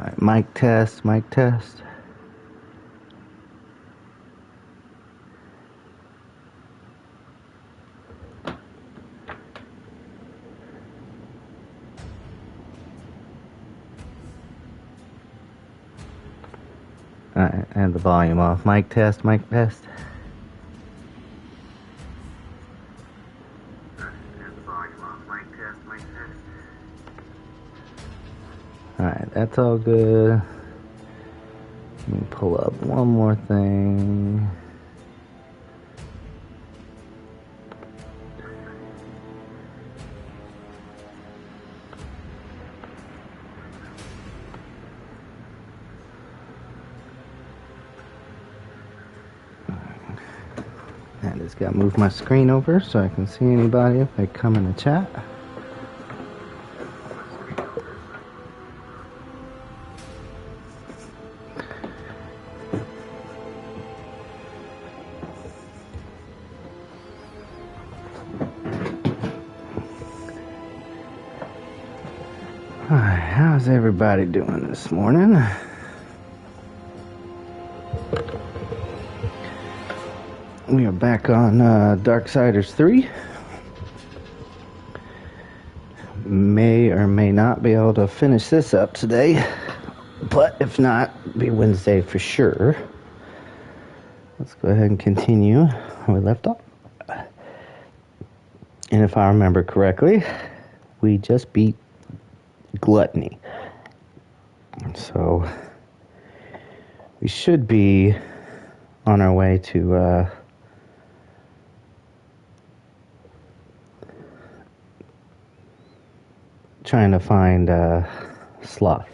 Alright, mic test, mic test. Alright, and the volume off. Mic test, mic test. Alright, that's all good. Let me pull up one more thing. I just gotta move my screen over so I can see anybody if they come in the chat. Alright, how's everybody doing this morning? We are back on Darksiders 3. May or may not be able to finish this up today, but if not, it'll be Wednesday for sure. Let's go ahead and continue where we left off. And if I remember correctly, we just beat Gluttony. So we should be on our way to trying to find Sloth.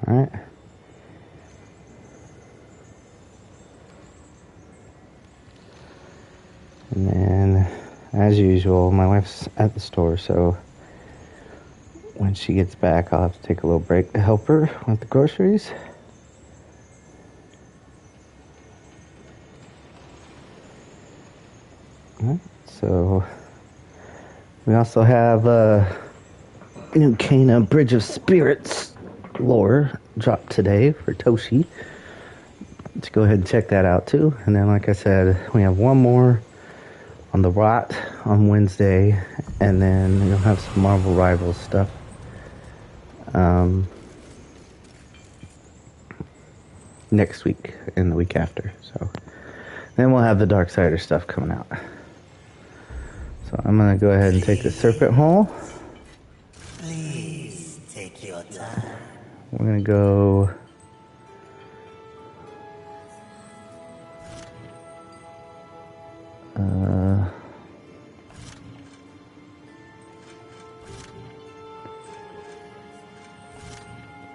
Alright. And then, as usual, my wife's at the store, so when she gets back, I'll have to take a little break to help her with the groceries. Alright, so we also have new Cana Bridge of Spirits lore dropped today for Toshi. Let's go ahead and check that out too. And then, like I said, we have one more on the Rot on Wednesday, and then you'll have some Marvel Rivals stuff next week and the week after. So then we'll have the Darksiders stuff coming out. So I'm gonna go ahead and take the Serpent Hole. Please take your time. We're gonna go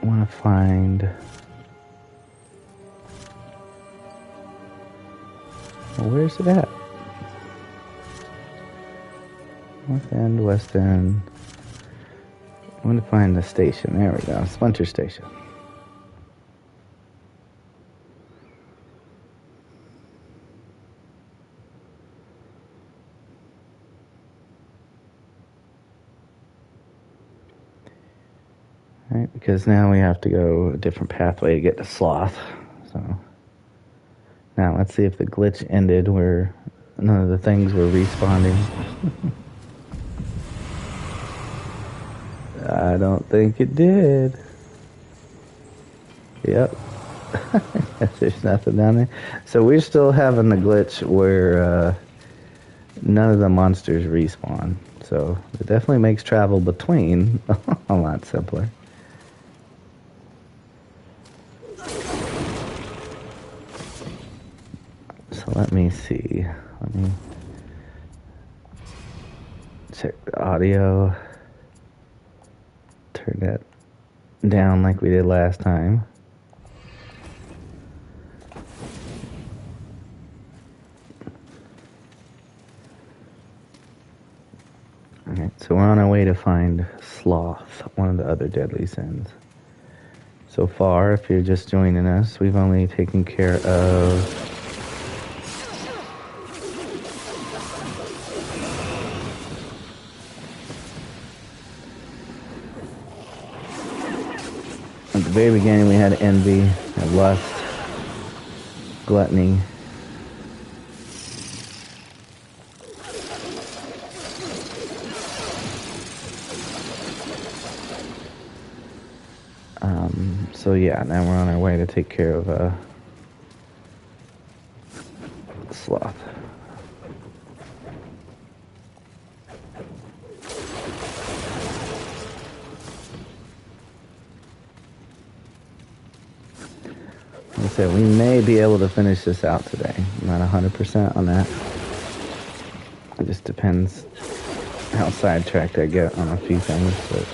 want to find where's it at? North End, West End. I want to find the station. There we go. Splinter Station. Right, because now we have to go a different pathway to get to Sloth. So now let's see if the glitch ended where none of the things were respawning. I don't think it did. Yep. There's nothing down there. So we're still having the glitch where none of the monsters respawn. So it definitely makes travel between a lot simpler. So let me see. Let me check the audio. Turn that down like we did last time. Alright, so we're on our way to find Sloth, one of the other deadly sins. So far, if you're just joining us, we've only taken care of the very beginning we had envy, and lust, gluttony. So yeah, now we're on our way to take care of sloth. Like I said, we may be able to finish this out today. I'm not 100% on that. It just depends how sidetracked I get on a few things, but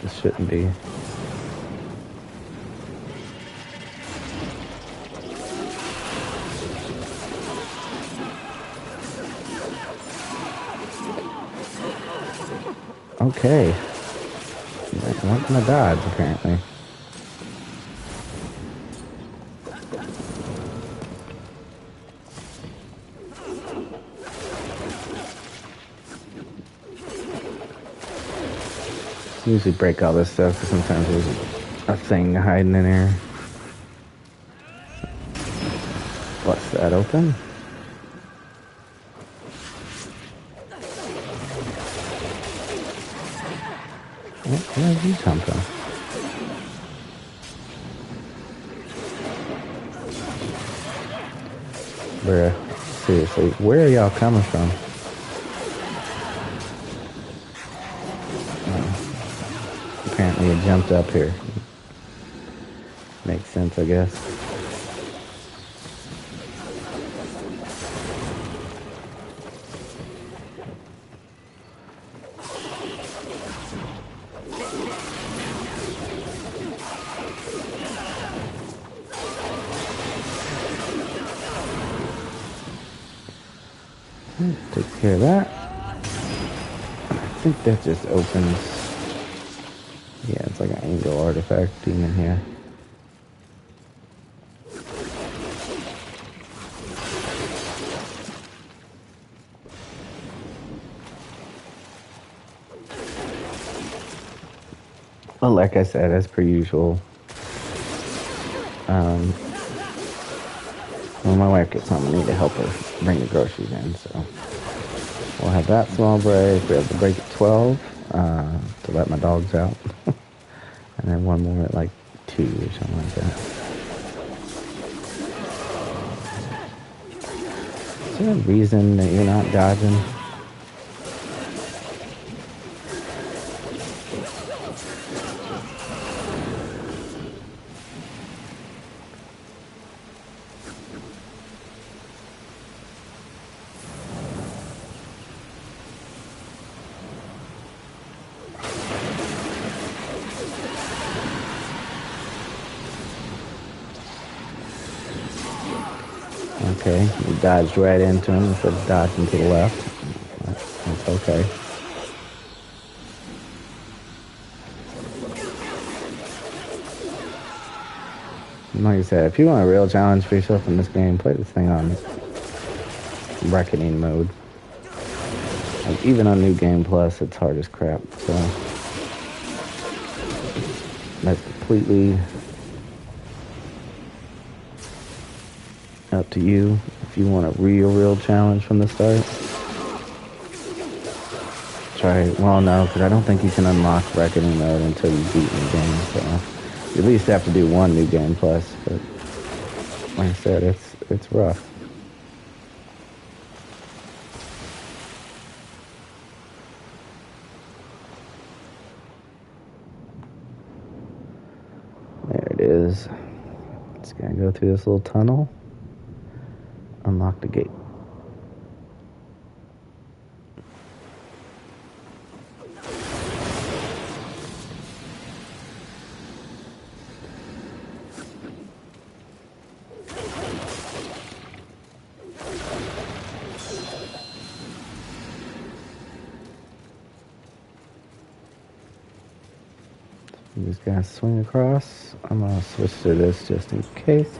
it shouldn't be. Okay. I'm not gonna dodge, apparently. Usually break all this stuff, because sometimes there's a thing hiding in here. What's that open? Where did you come from? Bruh, seriously, where are y'all coming from? Apparently it jumped up here. Makes sense, I guess. Take care of that. I think that just opens. Yeah, it's like an angel artifact demon here. Well, like I said, as per usual, when my wife gets home, I need to help her bring the groceries in, so we'll have that small break. We have the break at 12 to let my dogs out, and then one more at like 2 or something like that. Is there a reason that you're not dodging? Okay, you dodged right into him instead of dodging to the left. That's okay. Like I said, if you want a real challenge for yourself in this game, play this thing on Reckoning mode. Like, even on New Game Plus, it's hard as crap, so that's completely up to you. If you want a real challenge from the start, try. Well, no, because I don't think you can unlock Reckoning mode until you beat the game. So you at least have to do one New Game Plus. But like I said, it's rough. There it is. Just gotta go through this little tunnel. Unlock the gate. You just gotta swing across. I'm gonna switch to this just in case.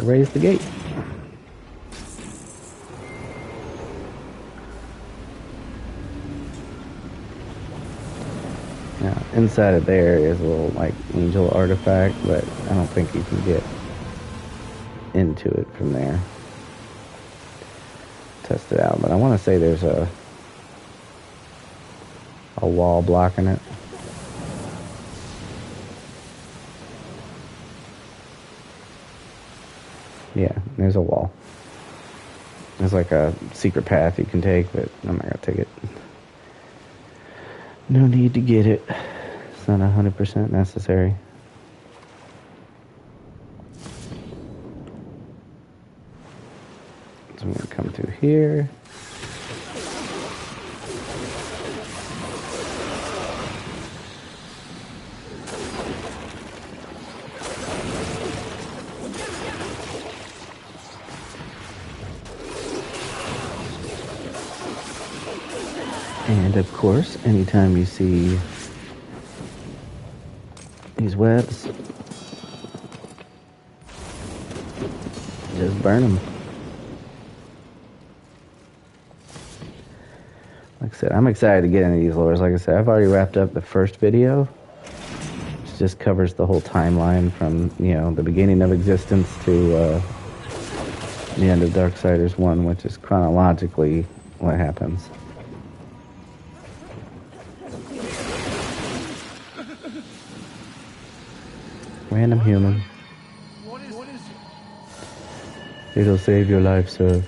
raise the gate. Now, inside of there is a little, like, angel artifact, but I don't think you can get into it from there. Test it out, but I want to say there's a wall blocking it. Yeah, there's a wall. There's like a secret path you can take, but I'm not gonna take it. No need to get it. It's not 100% necessary. So I'm gonna come through here. And of course, anytime you see these webs, just burn them. Like I said, I'm excited to get into these lores. Like I said, I've already wrapped up the first video, which just covers the whole timeline from, you know, the beginning of existence to the end of Darksiders 1, which is chronologically what happens. Random human. What is it? It'll save your life, sir.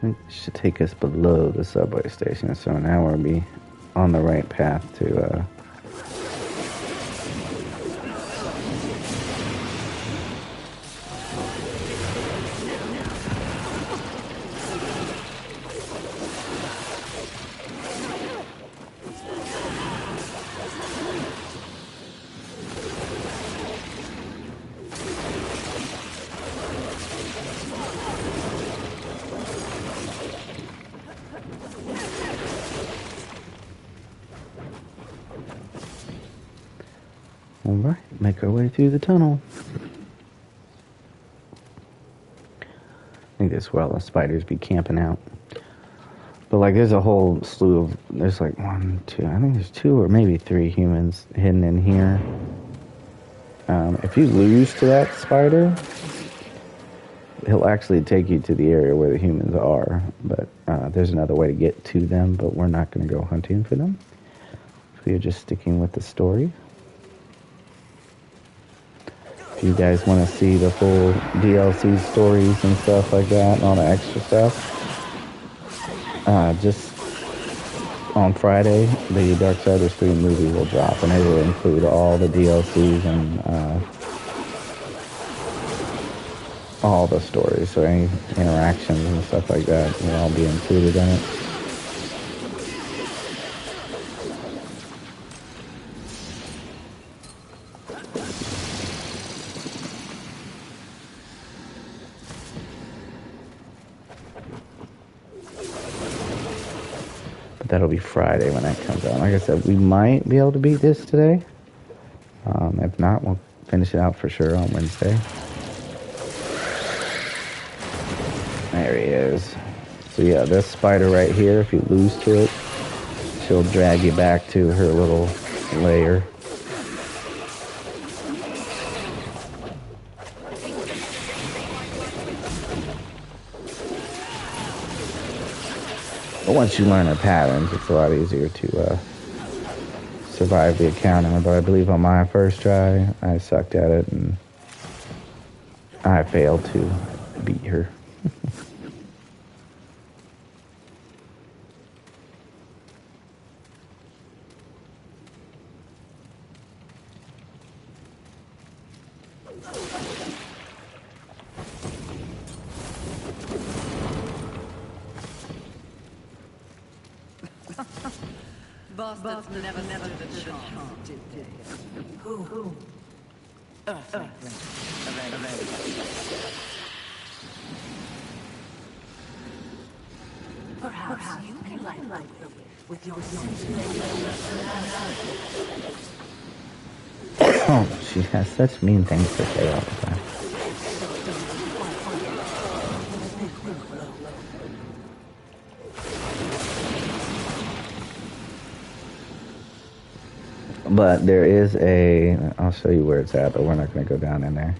It should take us below the subway station, so now we'll be on the right path to Alright, make our way through the tunnel. I think that's where all the spiders be camping out. But like there's a whole slew of, there's like 1, 2, I think there's 2 or maybe 3 humans hidden in here. If you lose to that spider, he'll actually take you to the area where the humans are. But there's another way to get to them, but we're not going to go hunting for them. We're just sticking with the story. If you guys want to see the full DLC stories and stuff like that, and all the extra stuff, just on Friday, the Darksiders 3 movie will drop, and it will include all the DLCs and all the stories, so any interactions and stuff like that will all be included in it. That'll be Friday when that comes out. Like I said, we might be able to beat this today. If not, we'll finish it out for sure on Wednesday. There he is. So yeah, this spider right here, if you lose to it, she'll drag you back to her little lair. But once you learn her patterns, it's a lot easier to survive the encounter. But I believe on my first try, I sucked at it and I failed to beat her. Bastards never stood a chance, did they? Who? Perhaps you can light them with your Oh, she has such mean things to say all the time. But there is I'll show you where it's at, but we're not going to go down in there.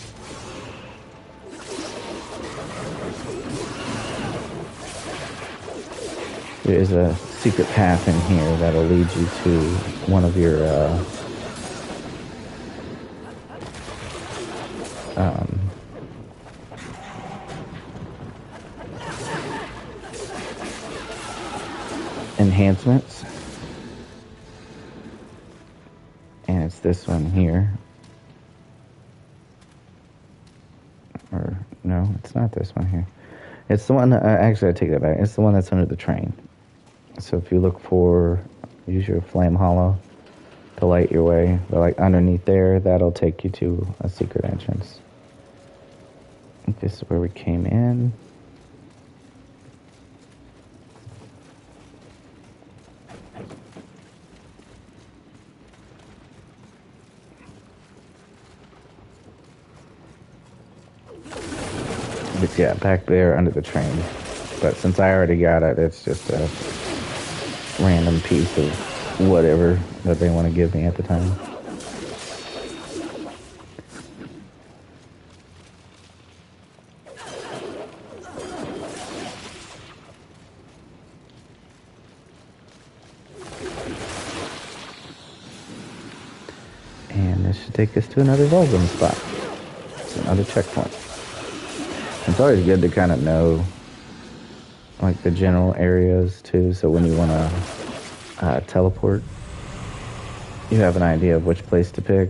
There is a secret path in here that'll lead you to one of your enhancements. And it's this one here. Or, no, it's not this one here. It's the one, actually I take that back. It's the one that's under the train. So if you look for, use your flame hollow to light your way. But like underneath there, that'll take you to a secret entrance. I think this is where we came in. But yeah, back there under the train. But since I already got it, it's just a random piece of whatever that they want to give me at the time. And this should take us to another Vulcan spot. It's another checkpoint. It's always good to kind of know like the general areas too, so when you want to teleport, you have an idea of which place to pick.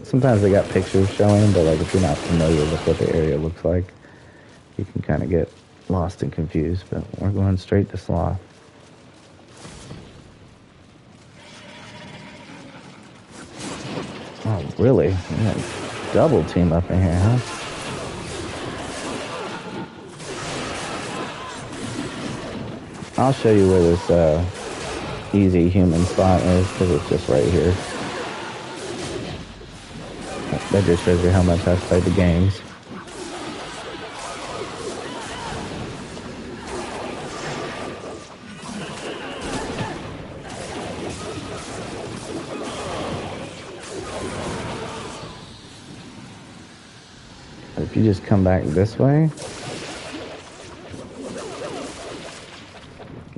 Sometimes they got pictures showing, but like if you're not familiar with what the area looks like, you can kind of get lost and confused. But we're going straight to Sloth. Oh, really? Yeah, double team up in here, huh? I'll show you where this easy human spot is, because it's just right here. That just shows you how much I've played the games. But if you just come back this way,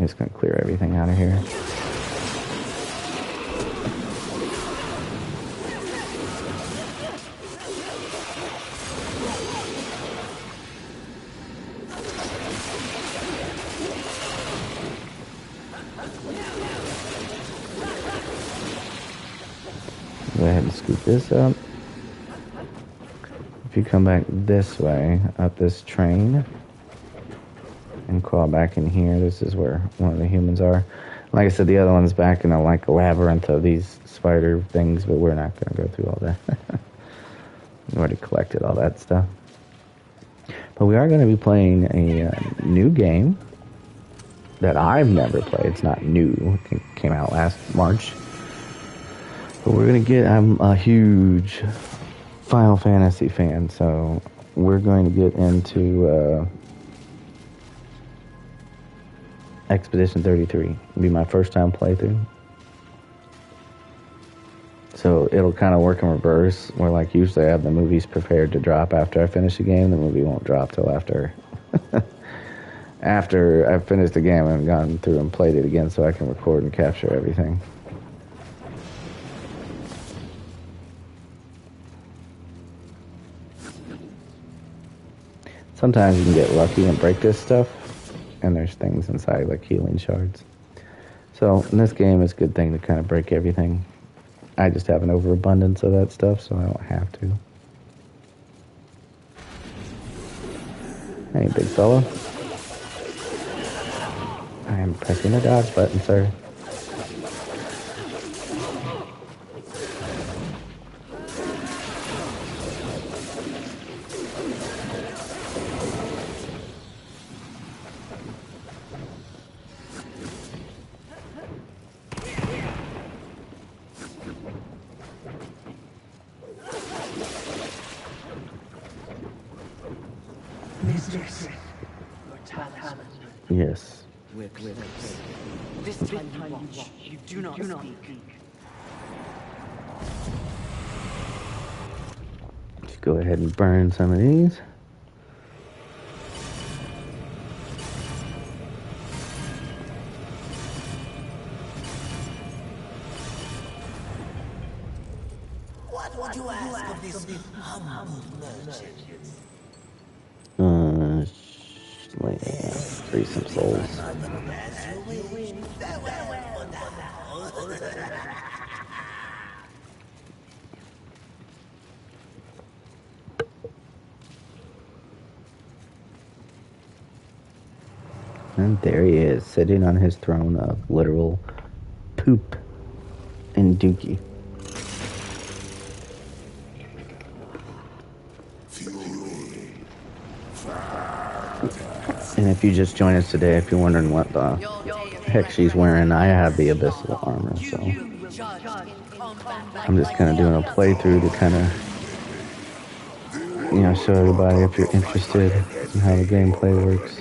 I'm just going to clear everything out of here. Go ahead and scoop this up. If you come back this way, up this train, and crawl back in here, this is where one of the humans are. Like I said, the other one's back in a labyrinth of these spider things, but we're not going to go through all that. We already collected all that stuff. But we are going to be playing a new game that I've never played. It's not new. It came out last March. But we're going to get, I'm a huge Final Fantasy fan, so we're going to get into Expedition 33. It'll be my first time playthrough. So it'll kind of work in reverse, where like usually I have the movies prepared to drop after I finish the game. The movie won't drop till after after I've finished the game and gone through and played it again, so I can record and capture everything. Sometimes you can get lucky and break this stuff, and there's things inside like healing shards. So in this game, it's a good thing to kind of break everything. I just have an overabundance of that stuff, so I don't have to. Hey, big fella. I am pressing the dodge button, sir. Your talisman. Yes. We're close. This time you watch. You do not speak. Let's go ahead and burn some of these. What would you ask of this humble merchant? Like, free some souls. And there he is, sitting on his throne of literal poop and dookie. And if you just joined us today, if you're wondering what the heck she's wearing, I have the abyssal armor, so I'm just kind of doing a playthrough to kind of, show everybody if you're interested in how the gameplay works.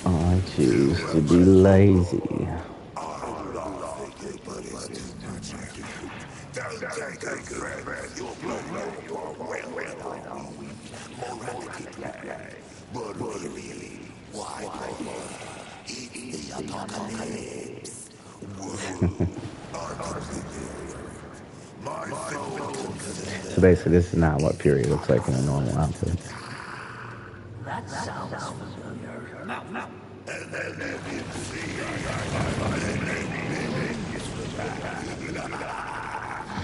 I choose to be lazy. So basically, this is not what Fury looks like in a normal outfit. That sounds familiar.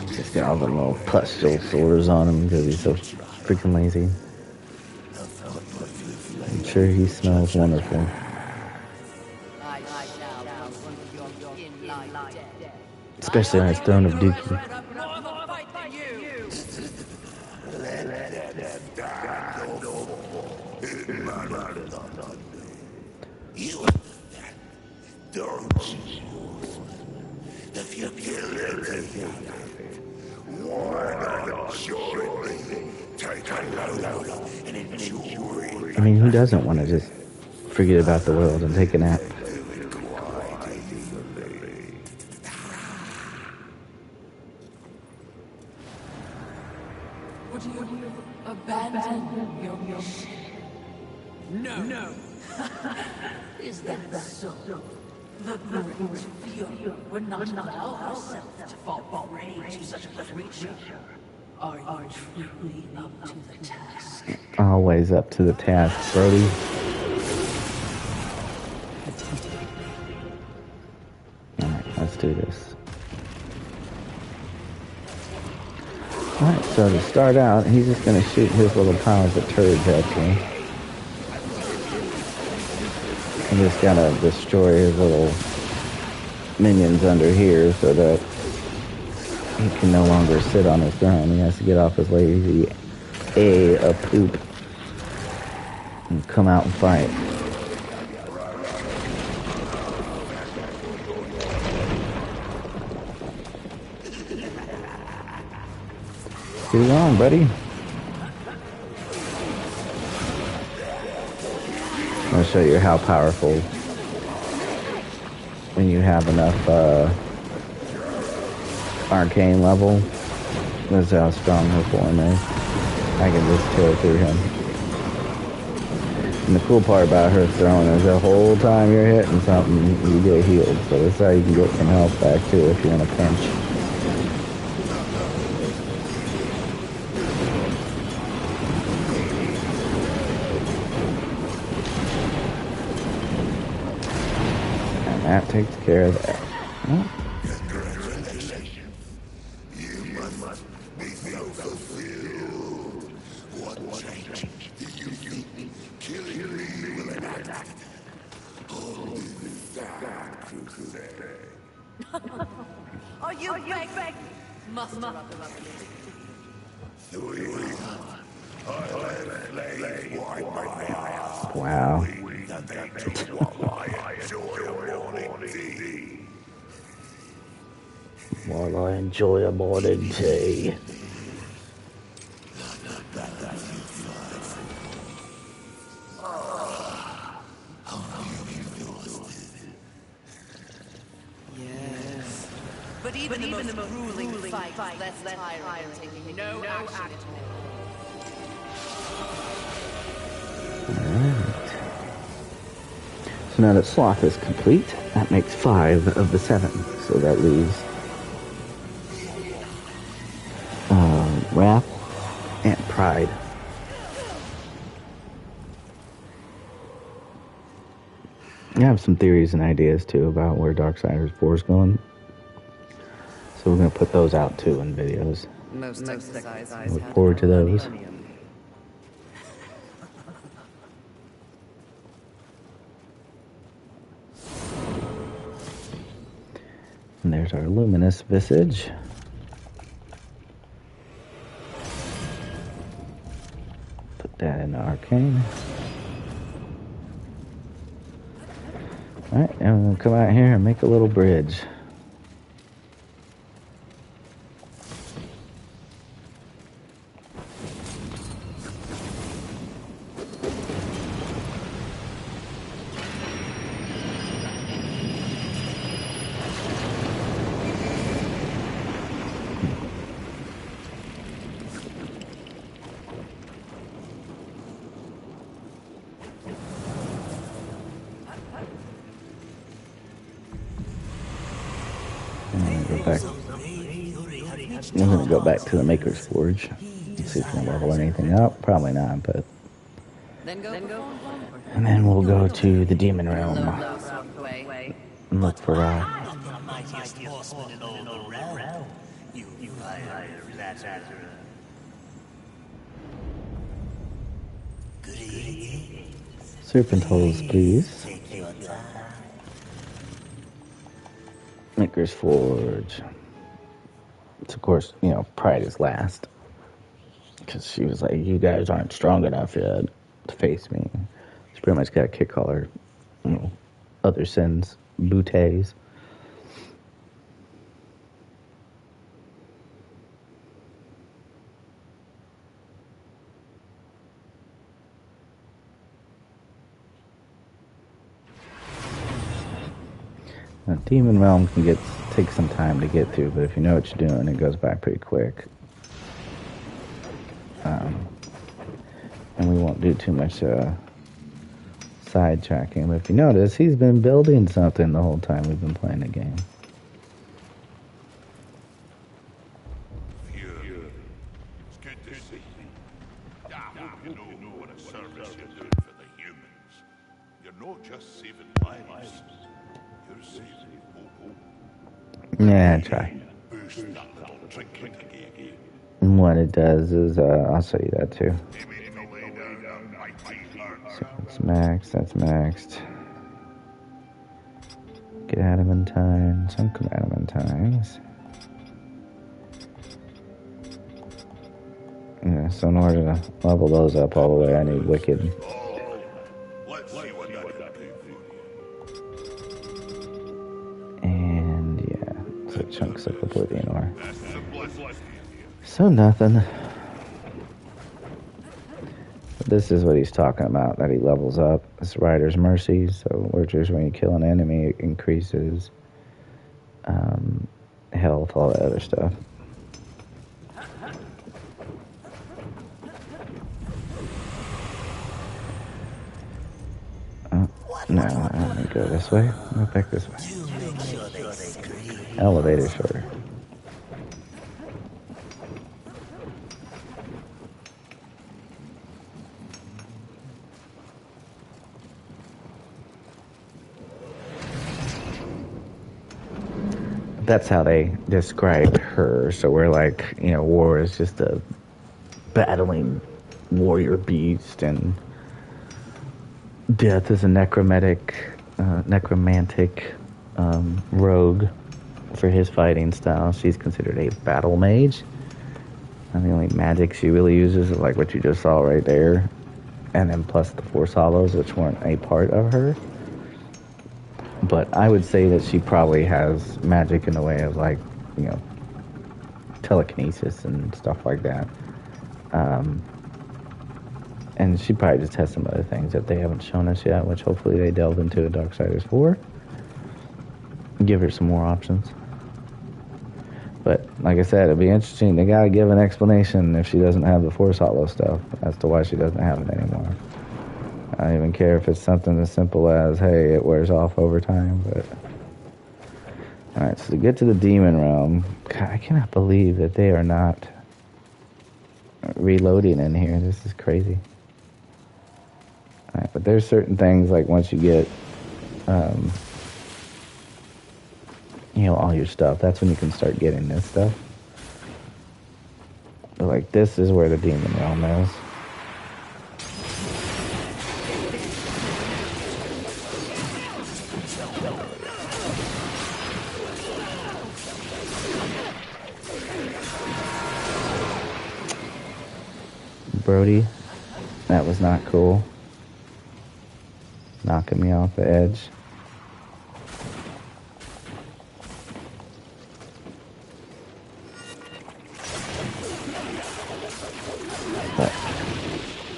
Just got all the little pustule sores on him because he's so freaking lazy. I'm sure he smells wonderful. Especially on his throne of dookie. I mean, who doesn't want to just forget about the world and take a nap? Would you abandon your mission? No. Is that so? The great Fury would not allow herself to fall prey to such a creature. Are you truly up to the task? Always up to the task, Brody. Alright, let's do this. Alright, so to start out, he's just going to shoot his little piles of turds at you. And just got to destroy his little minions under here so that he can no longer sit on his throne. He has to get off his lazy of poop and come out and fight. Get on, buddy. I'll show you how powerful when you have enough arcane level. This is how strong her form is. I can just tear through him. And the cool part about her throwing is the whole time you're hitting something, you get healed. So that's how you can get some health back too if you're in a pinch. And that takes care of that. Oh. Are you beg? Must not. Wow. While I enjoy a morning tea. Yes. But even the most grueling fight less tiring than taking no action at all. Alright. So now that Sloth is complete, that makes 5 of the 7. So that leaves Wrath and Pride. I have some theories and ideas too about where Darksiders 4 is going. So we're going to put those out too in videos. Most exercise. Look forward to those. And there's our luminous visage. Put that in arcane. Alright, and we'll come out here and make a little bridge. I'm going to go back to the Maker's Forge and see if we can level anything up. Probably not, but... And then we'll go to the Demon Realm and look for I'm the mightiest horseman in all the realm. You flatterer. Good evening. Serpent holes, please. Take your time. Maker's Forge. It's, of course, you know, Pride is last. Because she was like, you guys aren't strong enough yet to face me. She pretty much got to kick all her, you know, other sins, booties. Now, Demon Realm can take some time to get through, but if you know what you're doing, it goes by pretty quick. And we won't do too much sidetracking, but if you notice, he's been building something the whole time we've been playing the game. It's good to see you. I hope you know what a service you're doing for the humans. You're not just saving lives, you're saving hope. Yeah, try. Boost that little trinket again. And what it does is, I'll show you that too. So it's maxed, that's maxed. Get adamantine, chunk of adamantines. Yeah, so in order to level those up all the way, I need wicked. Let's see what that can do for you. And yeah, so chunks of oblivion ore. That's the blessing. So nothing. But this is what he's talking about, that he levels up. It's Rider's Mercy, so just when you kill an enemy, it increases health, all that other stuff. No, let me go this way. Go back this way. Elevator shorter. That's how they describe her. So we're like, you know, war is just a battling warrior beast, and death is a necromantic rogue for his fighting style. She's considered a battle mage, and the only magic she really uses is like what you just saw right there, and then plus the Force Hollows, which weren't a part of her. But I would say that she probably has magic in the way of, like, you know, telekinesis and stuff like that. And she probably just has some other things that they haven't shown us yet, which hopefully they delve into in Darksiders 4. Give her some more options. But, like I said, it'll be interesting. They gotta give an explanation if she doesn't have the Force Hollow stuff as to why she doesn't have it anymore. I don't even care if it's something as simple as, hey, it wears off over time, but... Alright, so to get to the Demon Realm, God, I cannot believe that they are not reloading in here. This is crazy. Alright, but there's certain things, like once you get, you know, all your stuff, that's when you can start getting this stuff. But, like, this is where the Demon Realm is. Brody, that was not cool. Knocking me off the edge. But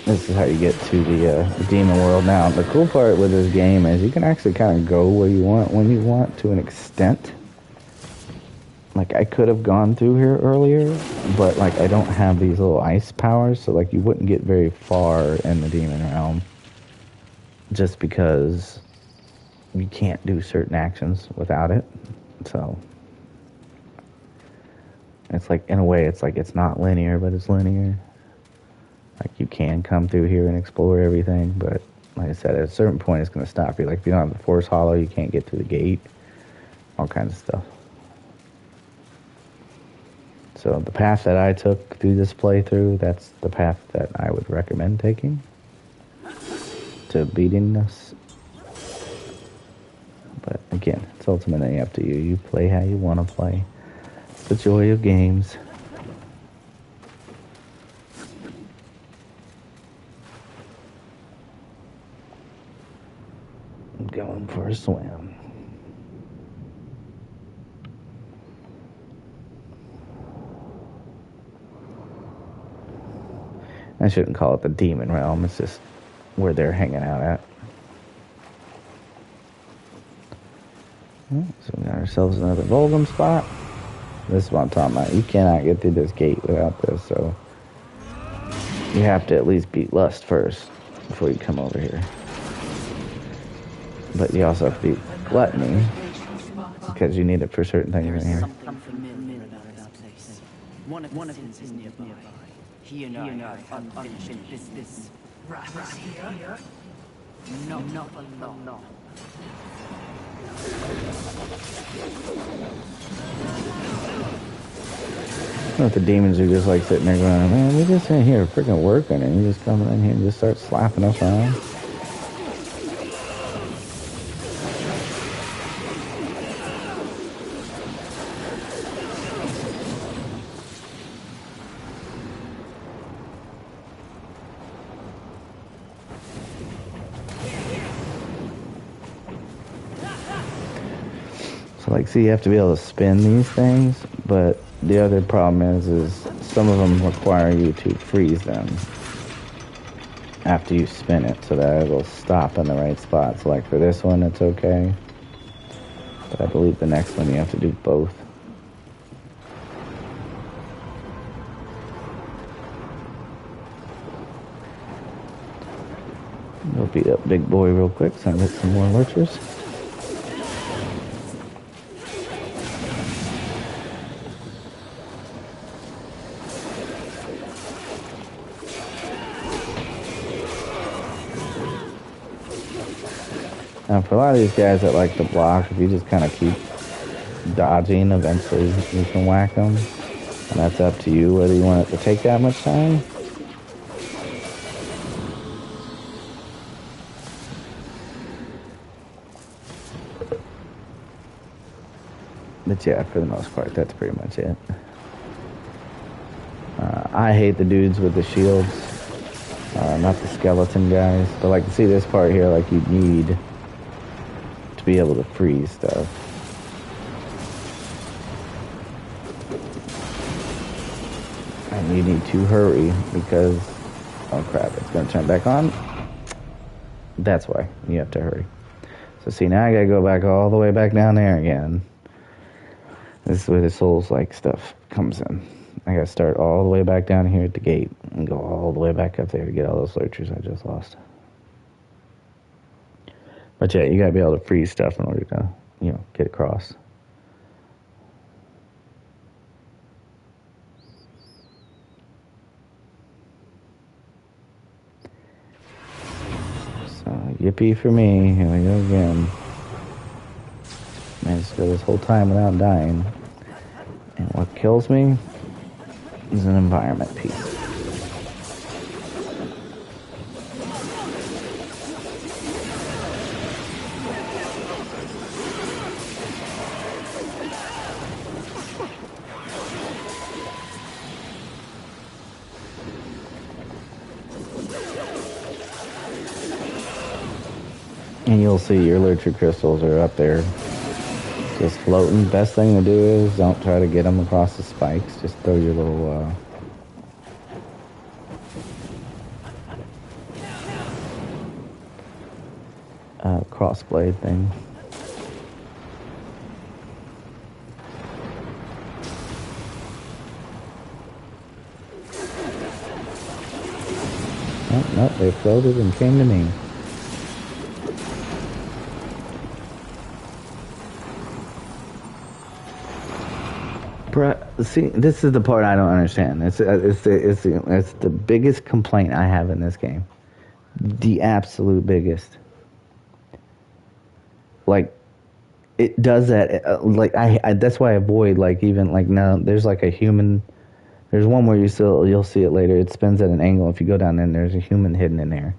this is how you get to the demon world. Now, the cool part with this game is you can actually kind of go where you want, when you want, to an extent. Like, I could have gone through here earlier, but, like, I don't have these little ice powers, so, like, you wouldn't get very far in the Demon Realm just because you can't do certain actions without it. So, it's like, in a way, it's like it's not linear, but it's linear. Like, you can come through here and explore everything, but, like I said, at a certain point, it's going to stop you. Like, if you don't have the Force Hollow, you can't get through the gate. All kinds of stuff. So the path that I took through this playthrough, that's the path that I would recommend taking to beating this. But again, it's ultimately up to you. You play how you want to play. It's the joy of games. I'm going for a swim. I shouldn't call it the Demon Realm, it's just where they're hanging out at. So we got ourselves another Vulgrim spot. This is what I'm talking about. You cannot get through this gate without this, so you have to at least beat Lust first before you come over here. But you also have to beat Gluttony, because you need it for certain things in here. Something familiar about this place. One of his is nearby. He and I have unfinished business. Right here? No, not for long. What if the demons are just like sitting there going, man, we just in here freaking working, and you just come in here and just start slapping us around? So, like, see, you have to be able to spin these things, but the other problem is some of them require you to freeze them after you spin it, so that it'll stop in the right spot. So, like, for this one, it's okay. But I believe the next one, you have to do both. We'll beat up Big Boy real quick, so I can get some more lurchers. Now, for a lot of these guys that like to block, if you just kind of keep dodging, eventually you can whack them. And that's up to you whether you want it to take that much time. But yeah, for the most part, that's pretty much it. I hate the dudes with the shields. Not the skeleton guys. But like, see this part here, like, you need to to be able to freeze stuff. And you need to hurry because, oh crap, it's going to turn back on. That's why you have to hurry. So see, now I got to go back all the way back down there again. This is where the Souls-like stuff comes in. I got to start all the way back down here at the gate and go all the way back up there to get all those lurchers I just lost. But yeah, you got to be able to freeze stuff in order to, get across. So, yippee for me. Here we go again. Managed to go this whole time without dying. And what kills me is an environment piece. And you'll see your lurcher crystals are up there just floating. Best thing to do is don't try to get them across the spikes. Just throw your little crossblade thing. Oh, nope, they floated and came to me. See, this is the part I don't understand. It's the biggest complaint I have in this game. The absolute biggest. Like, it does that. Like I that's why I avoid now. There's like a human. There's one where you'll see it later. It spins at an angle. If you go down in, there's a human hidden in there,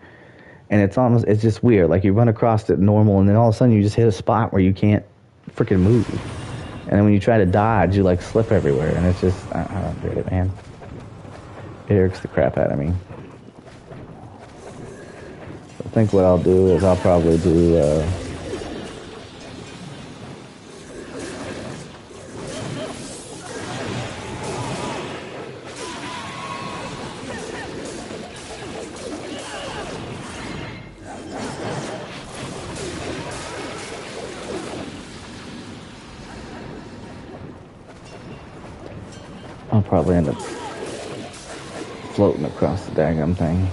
and it's just weird. Like you run across it normal, and then all of a sudden you just hit a spot where you can't freaking move. And then when you try to dodge, you like slip everywhere, and it's just, I don't get it, man. It irks the crap out of me. So I think what I'll do is I'll probably do, I'll probably end up floating across the daggum thing.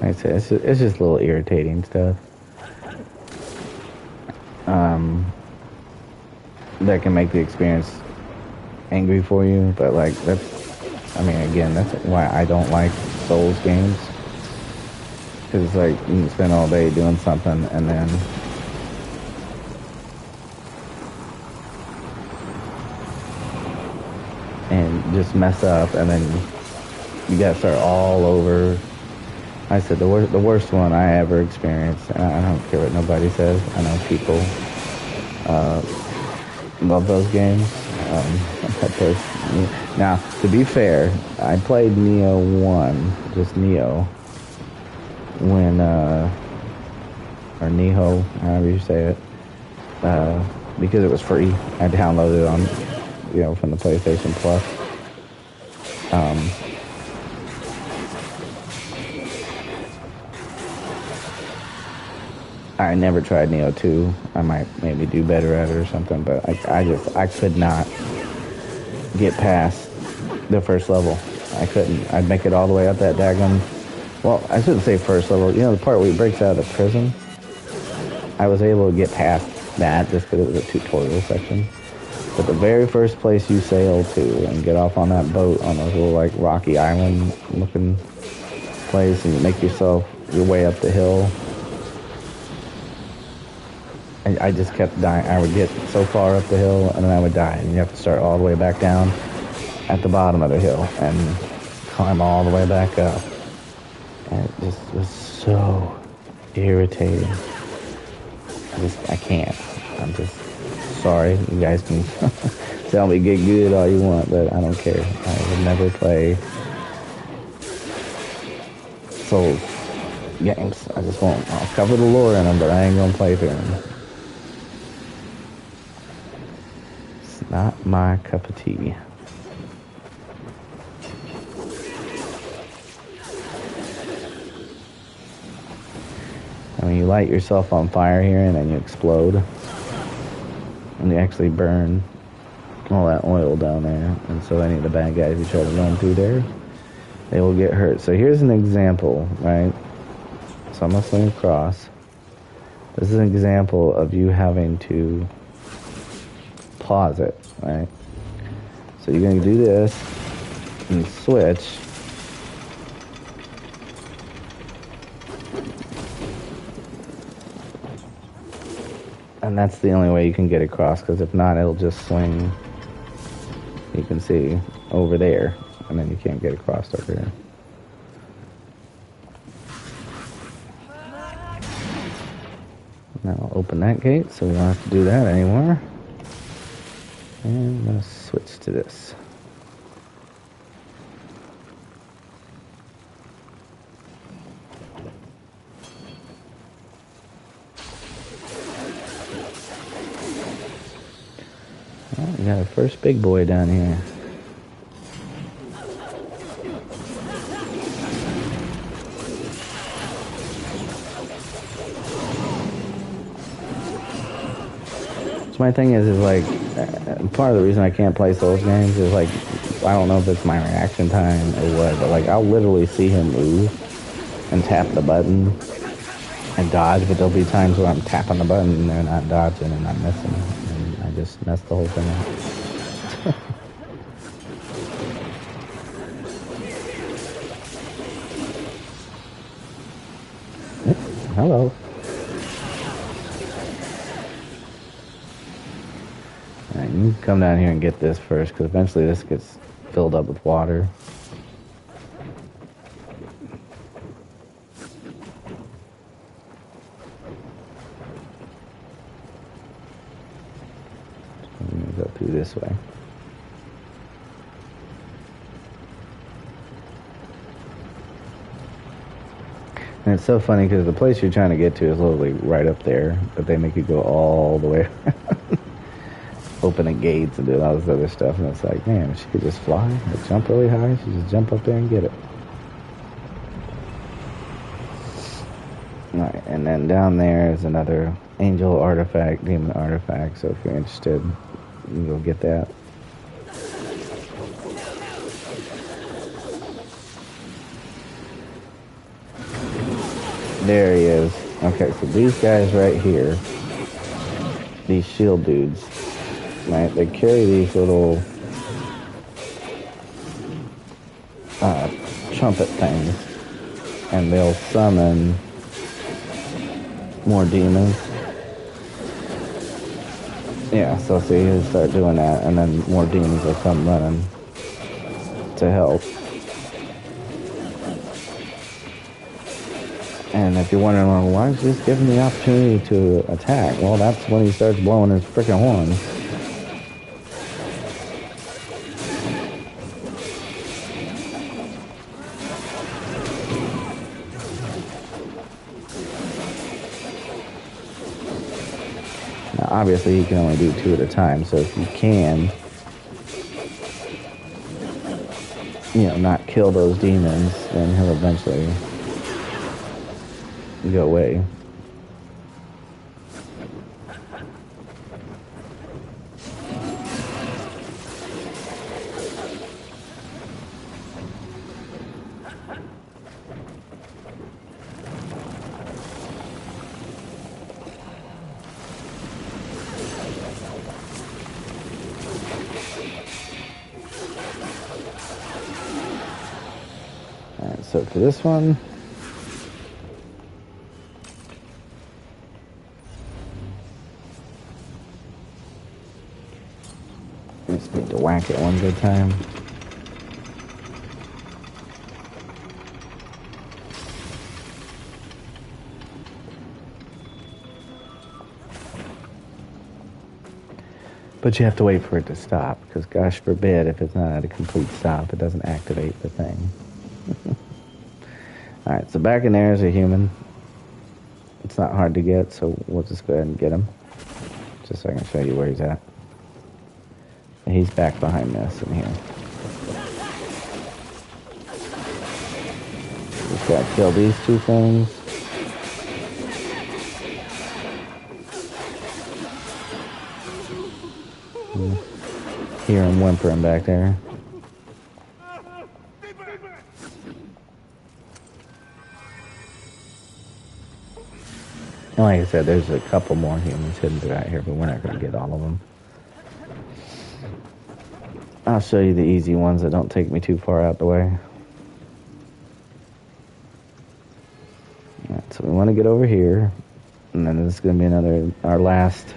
Like I said, it's just a little irritating stuff. That can make the experience angry for you, but that's why I don't like Souls games. Because it's like, you can spend all day doing something and then just mess up, and then you gotta start all over. I said the worst one I ever experienced, and I don't care what nobody says. I know people love those games. Now, to be fair, I played Neo 1, just Neo, when, or Neho, however you say it, because it was free. I downloaded it on, from the PlayStation Plus. I never tried Neo 2. I might maybe do better at it or something, but I could not get past the first level. I couldn't. I'd make it all the way up that daggum. Well, I shouldn't say first level. The part where he breaks out of the prison. I was able to get past that just because it was a tutorial section. But the very first place you sail to and get off on that boat on those little rocky island looking place, and you make your way up the hill. I just kept dying. I would get so far up the hill and then I would die, and you have to start all the way back down at the bottom of the hill and climb all the way back up. And it just was so irritating. I can't. I'm just sorry. You guys can tell me get good all you want, but I don't care. I would never play Souls games. I just won't. I'll cover the lore in them, but I ain't gonna play through them. It's not my cup of tea. I mean, you light yourself on fire here and then you explode. And you actually burn all that oil down there. And so any of the bad guys who try to run through there, they will get hurt. So here's an example, right? So I'm going to swing across. This is an example of you having to pause it, right? So you're going to do this and switch. And that's the only way you can get across, because if not, it'll just swing, you can see, over there. And then you can't get across over here. Now I'll open that gate, so we don't have to do that anymore. And I'm going to switch to this. Well, we got our first big boy down here. My thing is like, part of the reason I can't play Souls games is like, I don't know if it's my reaction time or what, but like, I'll literally see him move and tap the button and dodge, but there'll be times where I'm tapping the button and they're not dodging and I'm missing, and I just mess the whole thing up. Hello. Alright, you can come down here and get this first, because eventually this gets filled up with water. I'm going to go through this way. And it's so funny because the place you're trying to get to is literally right up there, but they make you go all the way around. Open the gates and do all this other stuff, and it's like, man, if she could just fly or jump really high, she just jump up there and get it. Alright, and then down there is another angel artifact, demon artifact, so if you're interested, you can go get that. There he is. Okay, so these guys right here, these shield dudes, right, they carry these little trumpet things, and they'll summon more demons. Yeah, so see, he'll start doing that, and then more demons will come running to help. And if you're wondering, well, why is he just giving the opportunity to attack? Well, that's when he starts blowing his frickin' horn. Now, obviously, he can only do 2 at a time, so if you can, you know, not kill those demons, then he'll eventually go away. Alright, so for this one, just need to whack it one good time. But you have to wait for it to stop, because gosh forbid if it's not at a complete stop, it doesn't activate the thing. Alright, so back in there is a human. It's not hard to get, so we'll just go ahead and get him. Just so I can show you where he's at. He's back behind this in here. Just gotta kill these two things. Hear him whimpering back there. And like I said, there's a couple more humans hidden throughout here, but we're not going to get all of them. I'll show you the easy ones that don't take me too far out the way. Alright, so we want to get over here, and then this is going to be our last,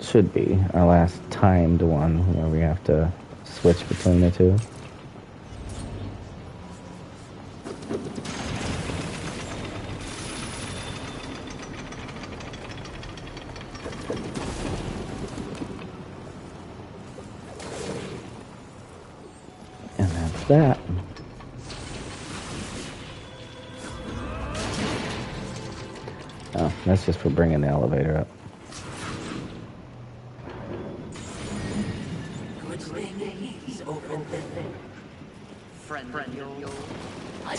should be our last timed one where we have to switch between the two. And that's that. Oh, that's just for bringing the elevator up. Good thing he's over there. Friend, you'll... I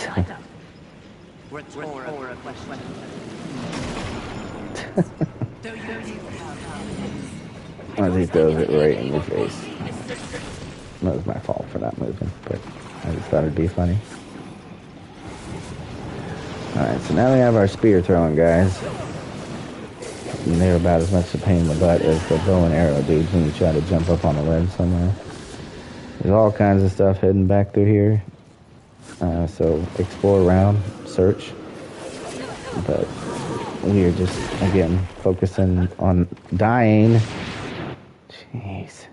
Rhetorical question. Do you I think throws it right in your face. That was my fault for not moving, but I just thought it'd be funny. Alright, so now we have our spear throwing guys. And they're about as much a pain in the butt as the bow and arrow dudes when you try to jump up on a ledge somewhere. There's all kinds of stuff hidden back through here. So explore around, search. But we are just, again, focusing on dying. Jeez.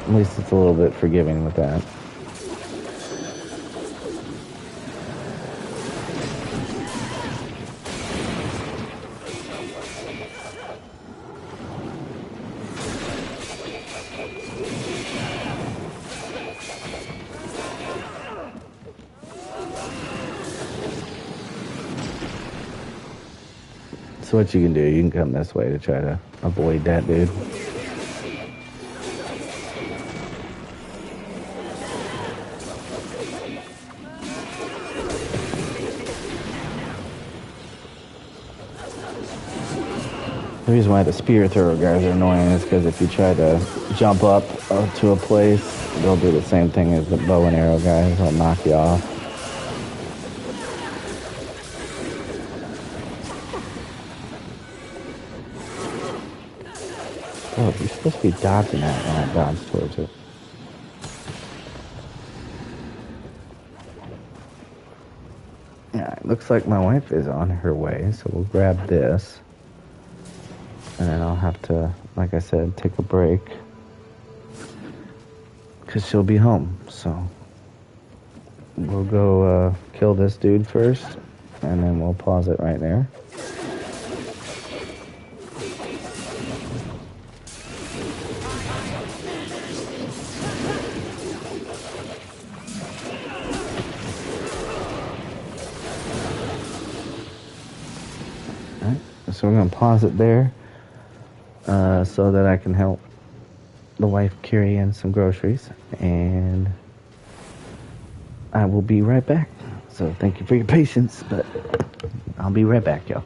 At least it's a little bit forgiving with that. So what you can do, you can come this way to try to avoid that dude. The reason why the spear thrower guys are annoying is because if you try to jump up to a place, they'll do the same thing as the bow and arrow guys. They'll knock you off. Oh, you're supposed to be dodging that when I dodge towards it. Yeah, it looks like my wife is on her way, so we'll grab this. And then I'll have to, like I said, take a break. Because she'll be home, so. We'll go kill this dude first, and then we'll pause it right there. So we're going to pause it there so that I can help the wife carry in some groceries. And I will be right back. So thank you for your patience, but I'll be right back, y'all.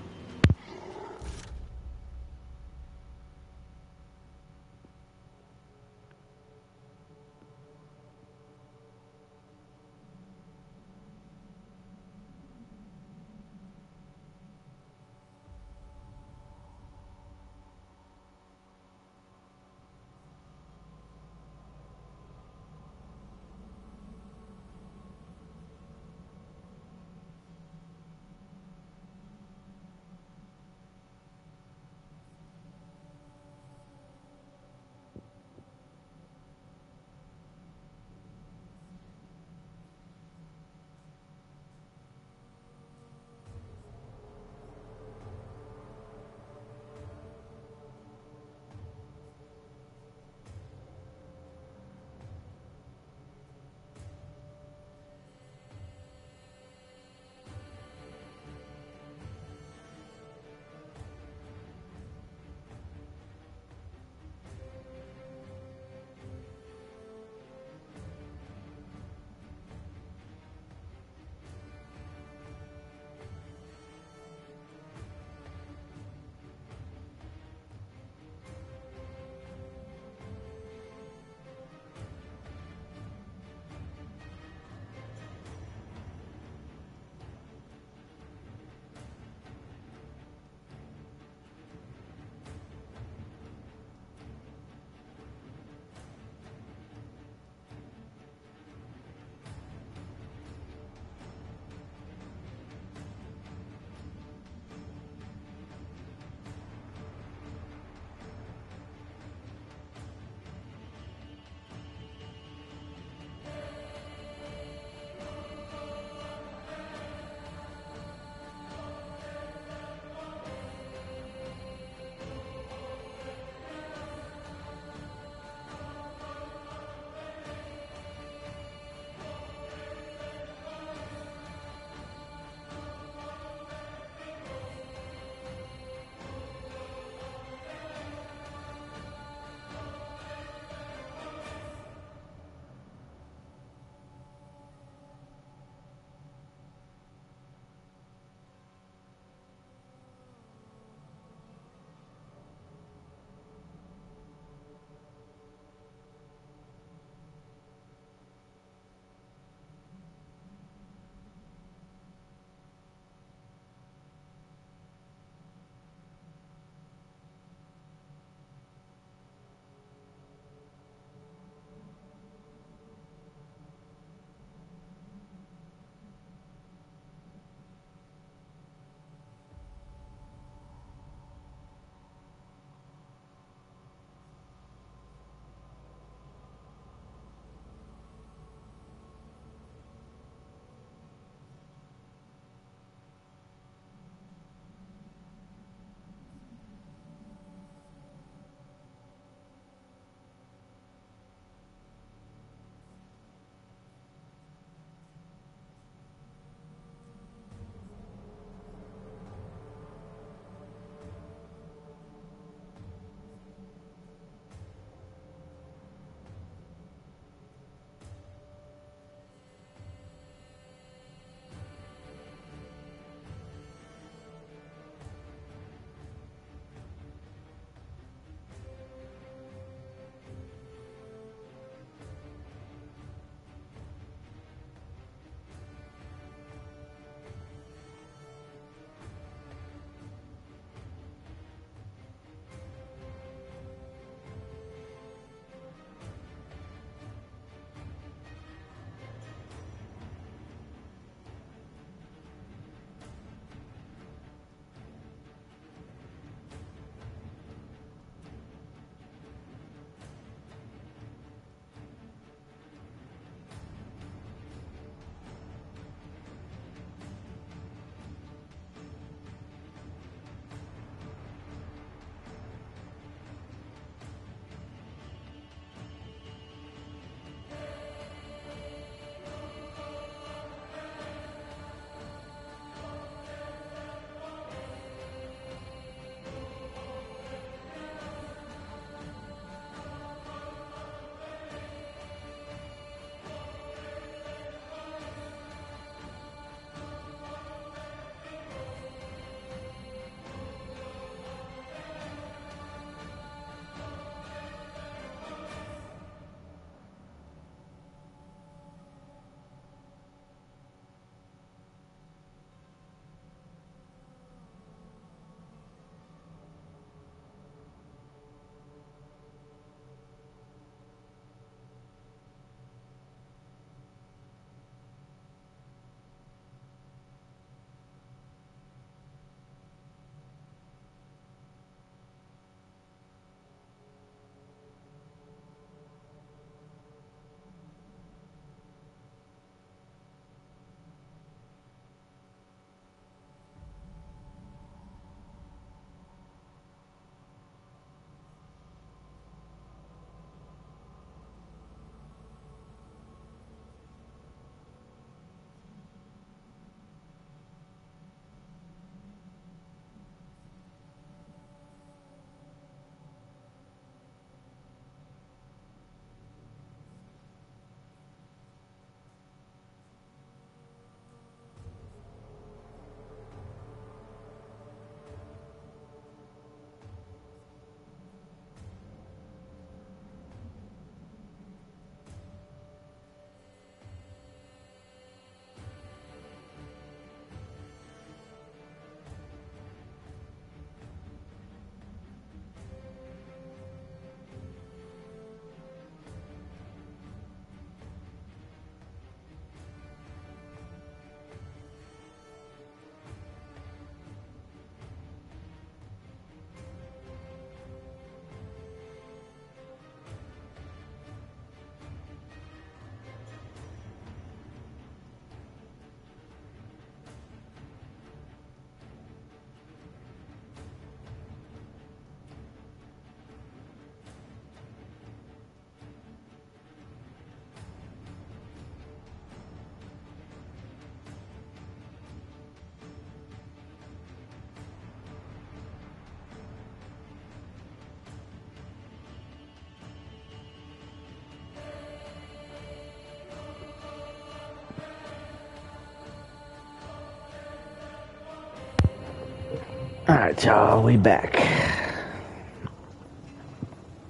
Alright, y'all, we back.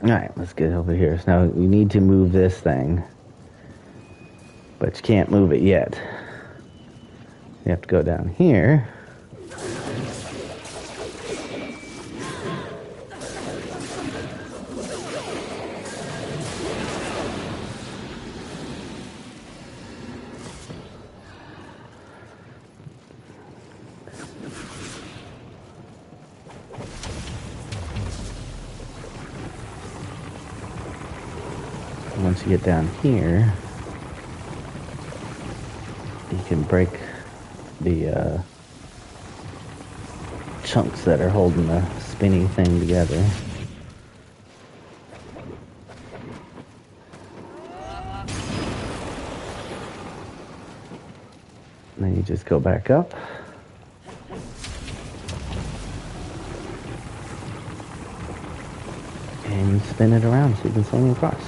Alright, let's get over here. So now we need to move this thing. But you can't move it yet. You have to go down here. Once you get down here, you can break the chunks that are holding the spinning thing together. And then you just go back up. And you spin it around so you can swing across.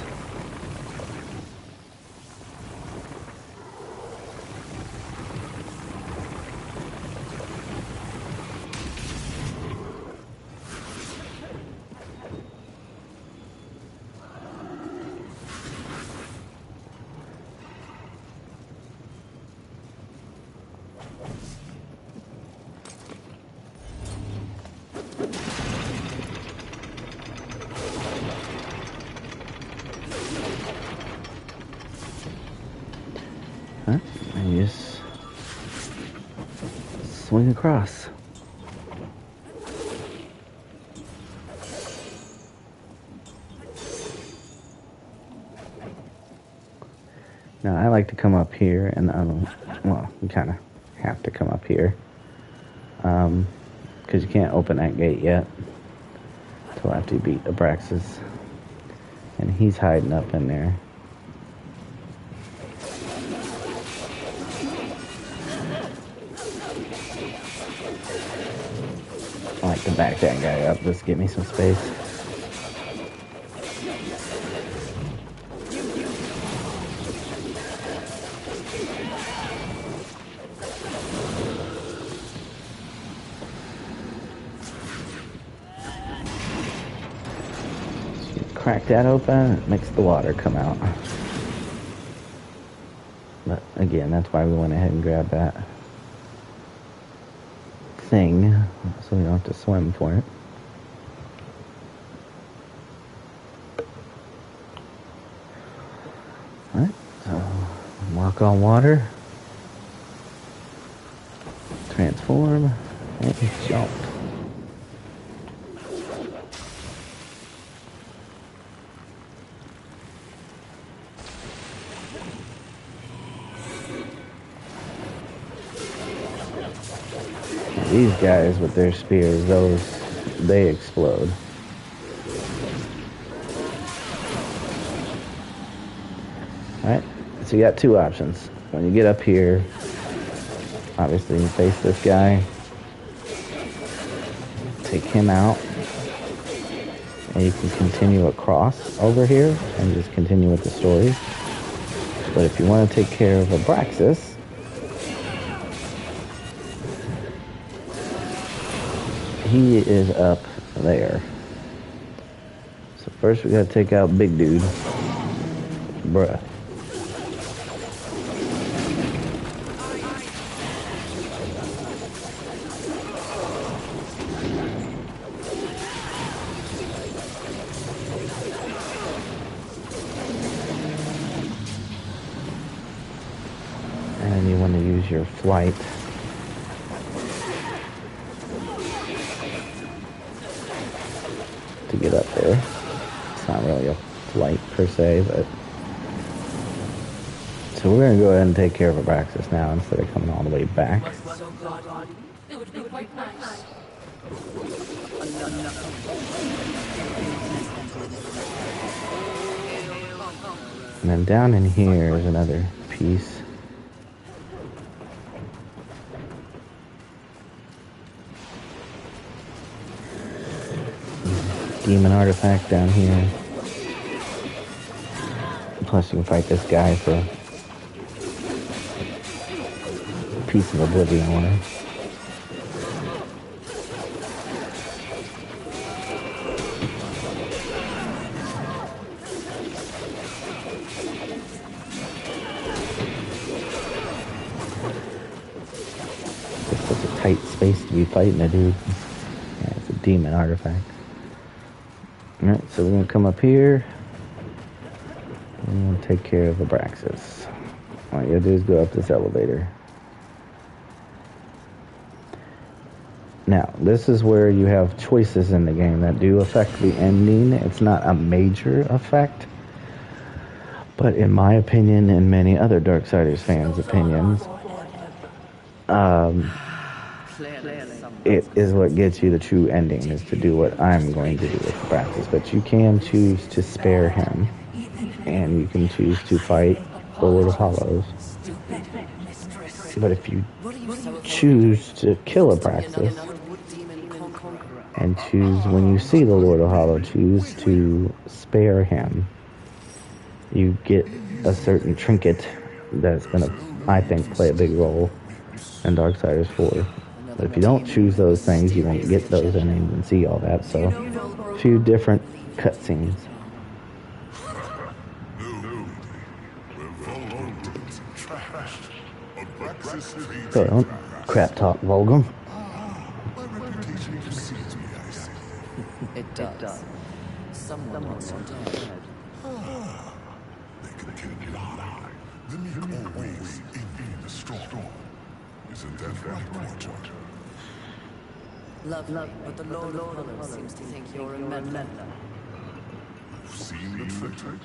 And you just swing across. Now I like to come up here, and well, you kind of have to come up here, because you can't open that gate yet until after you beat Abraxas, and he's hiding up in there. I like to back that guy up, just give me some space. Crack that open, it makes the water come out. But again, that's why we went ahead and grabbed that thing, so we don't have to swim for it. Alright, so walk on water, transform, and jump. These guys with their spears, they explode. Alright, so you got two options. When you get up here, obviously you face this guy, take him out, and you can continue across over here and just continue with the story. But if you want to take care of Abraxas, he is up there. So first we gotta take out big dude. Bruh. And you want to use your flight. To get up there. It's not really a flight per se, but so we're gonna go ahead and take care of Abraxas now instead of coming all the way back. It would be quite nice. And then down in here is another piece. Demon artifact down here. Plus you can fight this guy for a piece of oblivion water. tight space to be fighting a dude. Yeah, it's a demon artifact. Alright, so we're going to come up here. And we'll take care of Abraxas. All you gotta do is go up this elevator. Now, this is where you have choices in the game that do affect the ending. It's not a major effect. But in my opinion, and many other Darksiders fans' opinions, it is what gets you the true ending, is to do what I'm going to do with Abraxas. But you can choose to spare him. And you can choose to fight the Lord of Hollows. But if you choose to kill Abraxas, and choose, when you see the Lord of Hollows, choose to spare him, you get a certain trinket that's going to, I think, play a big role in Darksiders 4. But if you don't choose those things, you won't get those endings and see all that. So, a few different cutscenes. So don't crap talk, Volgum. My reputation precedes me, I see. It does. Someone wants you dead. They continue to lie. The meek always envy the strong. Isn't that right, Porter? Lovely, but the Lord of Hollows seems to think you're a meddler. You've seen the traitor?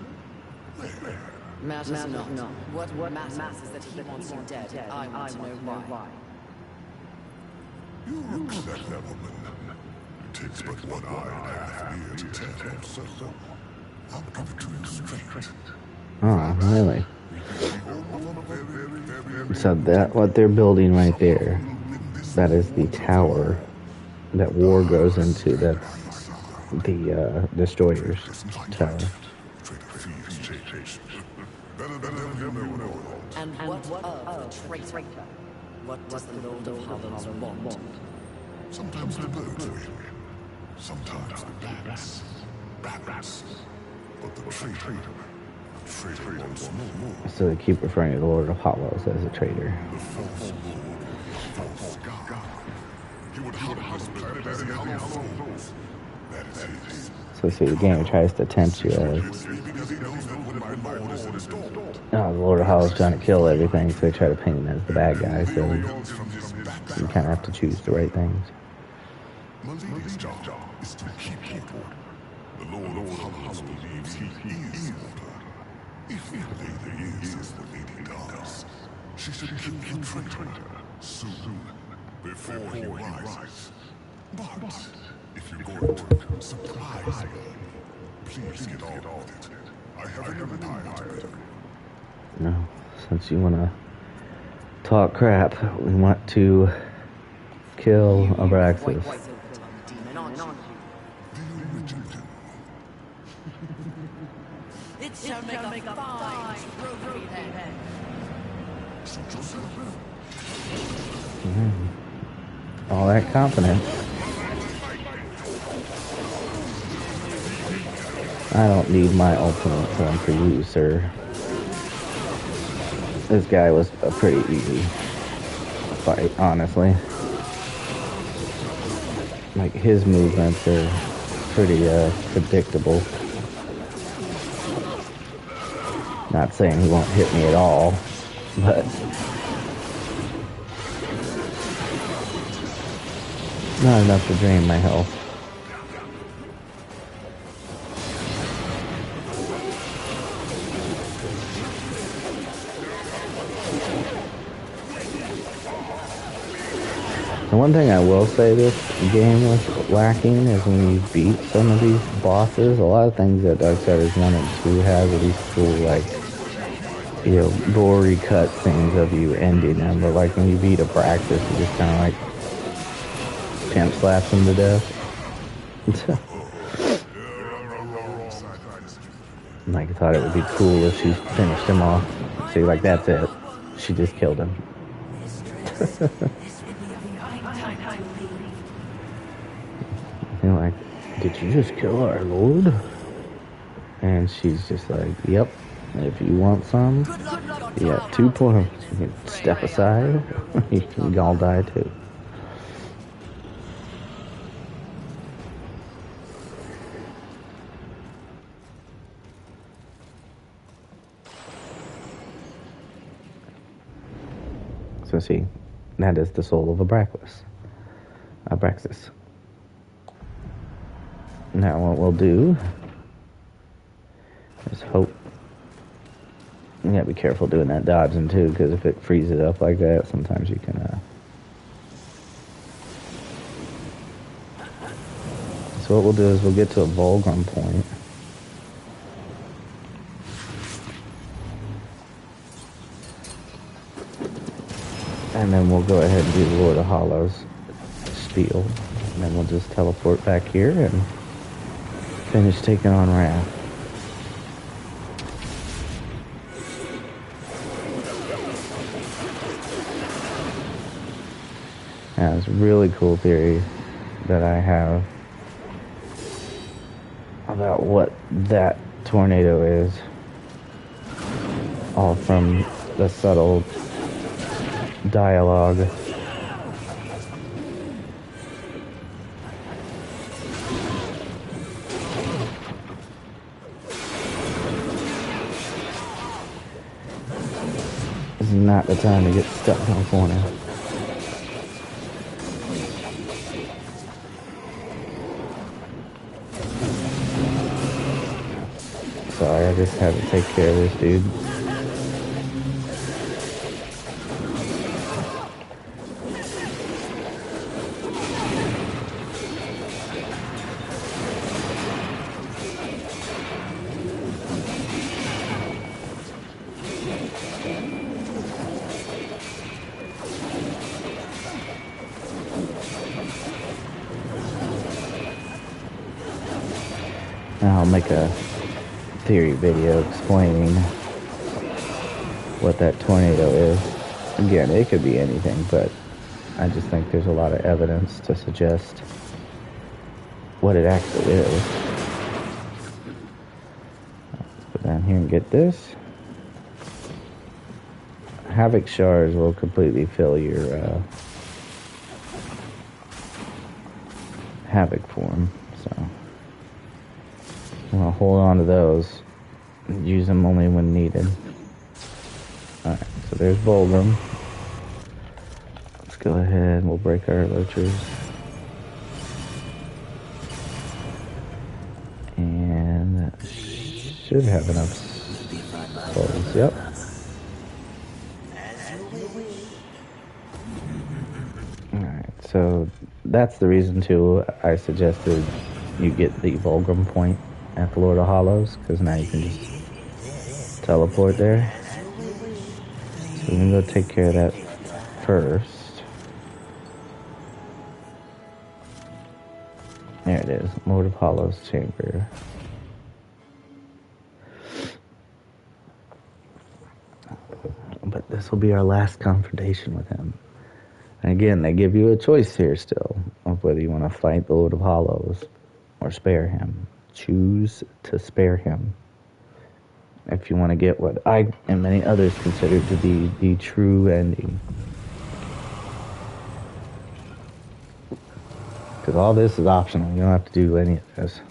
Where? Matters not. What matters is that he wants you dead, and I want to know why. You're a clever woman. It takes but one eye and a half ear to tell, so I'll give it to him straight. Oh, really? Very So that, what they're building right there, that is the tower that war goes into. That's the Destroyer's tower. And what of the traitor? What does the Lord of Hollows want? Sometimes the birds win, sometimes the bats. But the traitor wants more. So they keep referring to the Lord of Hollows as a traitor. The false lord, false god. He would harvest planet as he hollows. That is his. So see, the game tries to tempt you as, Because he knows that when my lord is installed, oh, the Lord of Hollows trying to kill everything, so they try to paint him as the bad guy, so you kind of have to choose the right things. Malidi's job is to keep people. The Lord of Hollows believes he is water. If Lady is as the lady does, she should kill the traitor soon, before he rises. But if you're going to surprise me, please get on with it. I have an empire to build. No, since you want to talk crap, we want to kill Abraxas. It shall make a fine trophy then. All that confidence. I don't need my ultimate form for you, sir. This guy was a pretty easy fight, honestly. Like, his movements are pretty predictable. Not saying he won't hit me at all, but not enough to drain my health. The one thing I will say this game was lacking is when you beat some of these bosses, a lot of things that Darksiders 1 and 2 have are these cool, like, you know, gory cutscenes of you ending them, but like when you beat Abraxas, you just kind of like pimp slaps him to death. Like, I thought it would be cool if she finished him off. See, like, that's it. She just killed him. You're like, did you just kill our lord? And she's just like, yep. If you want some, you got 2 points. You can step aside. You can all die too. So see, that is the soul of Abraxas. Now what we'll do is hope. You gotta be careful doing that dodging too, because if it freezes up like that, sometimes you can. So what we'll do is we'll get to a Vulgrim point. And then we'll go ahead and do the Lord of Hollows spiel. And then we'll just teleport back here and finish taking on Wrath. Now, it's a really cool theory that I have about what that tornado is. All from the subtle dialogue. This is not the time to get stuck in a corner. Sorry, I just had to take care of this dude. I'll make a theory video explaining what that tornado is. Again, it could be anything, but I just think there's a lot of evidence to suggest what it actually is. Let's go down here and get this. Havoc shards will completely fill your Havoc form, so I'm going to hold on to those and use them only when needed. Alright, so there's Vulgrim. Let's go ahead and we'll break our Lurchers. And that should have enough souls. Yep. Alright, so that's the reason too I suggested you get the Vulgrim point at the Lord of Hollows, because now you can just teleport there. So we're going to go take care of that first. There it is, Lord of Hollows chamber. But this will be our last confrontation with him. And again, they give you a choice here still of whether you want to fight the Lord of Hollows or spare him. Choose to spare him if you want to get what I and many others consider to be the true ending. Because all this is optional. You don't have to do any of this.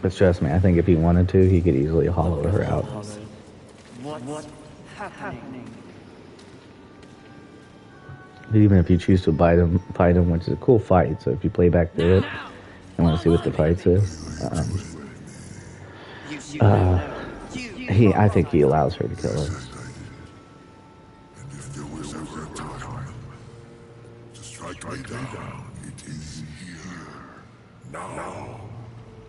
But trust me, I think if he wanted to, he could easily hollow her out. What's happening? Even if you choose to fight him, which is a cool fight. So if you play back through it and want to see what the fights is, I think he allows her to kill her. And if there was ever a time to strike me down, it is here, now,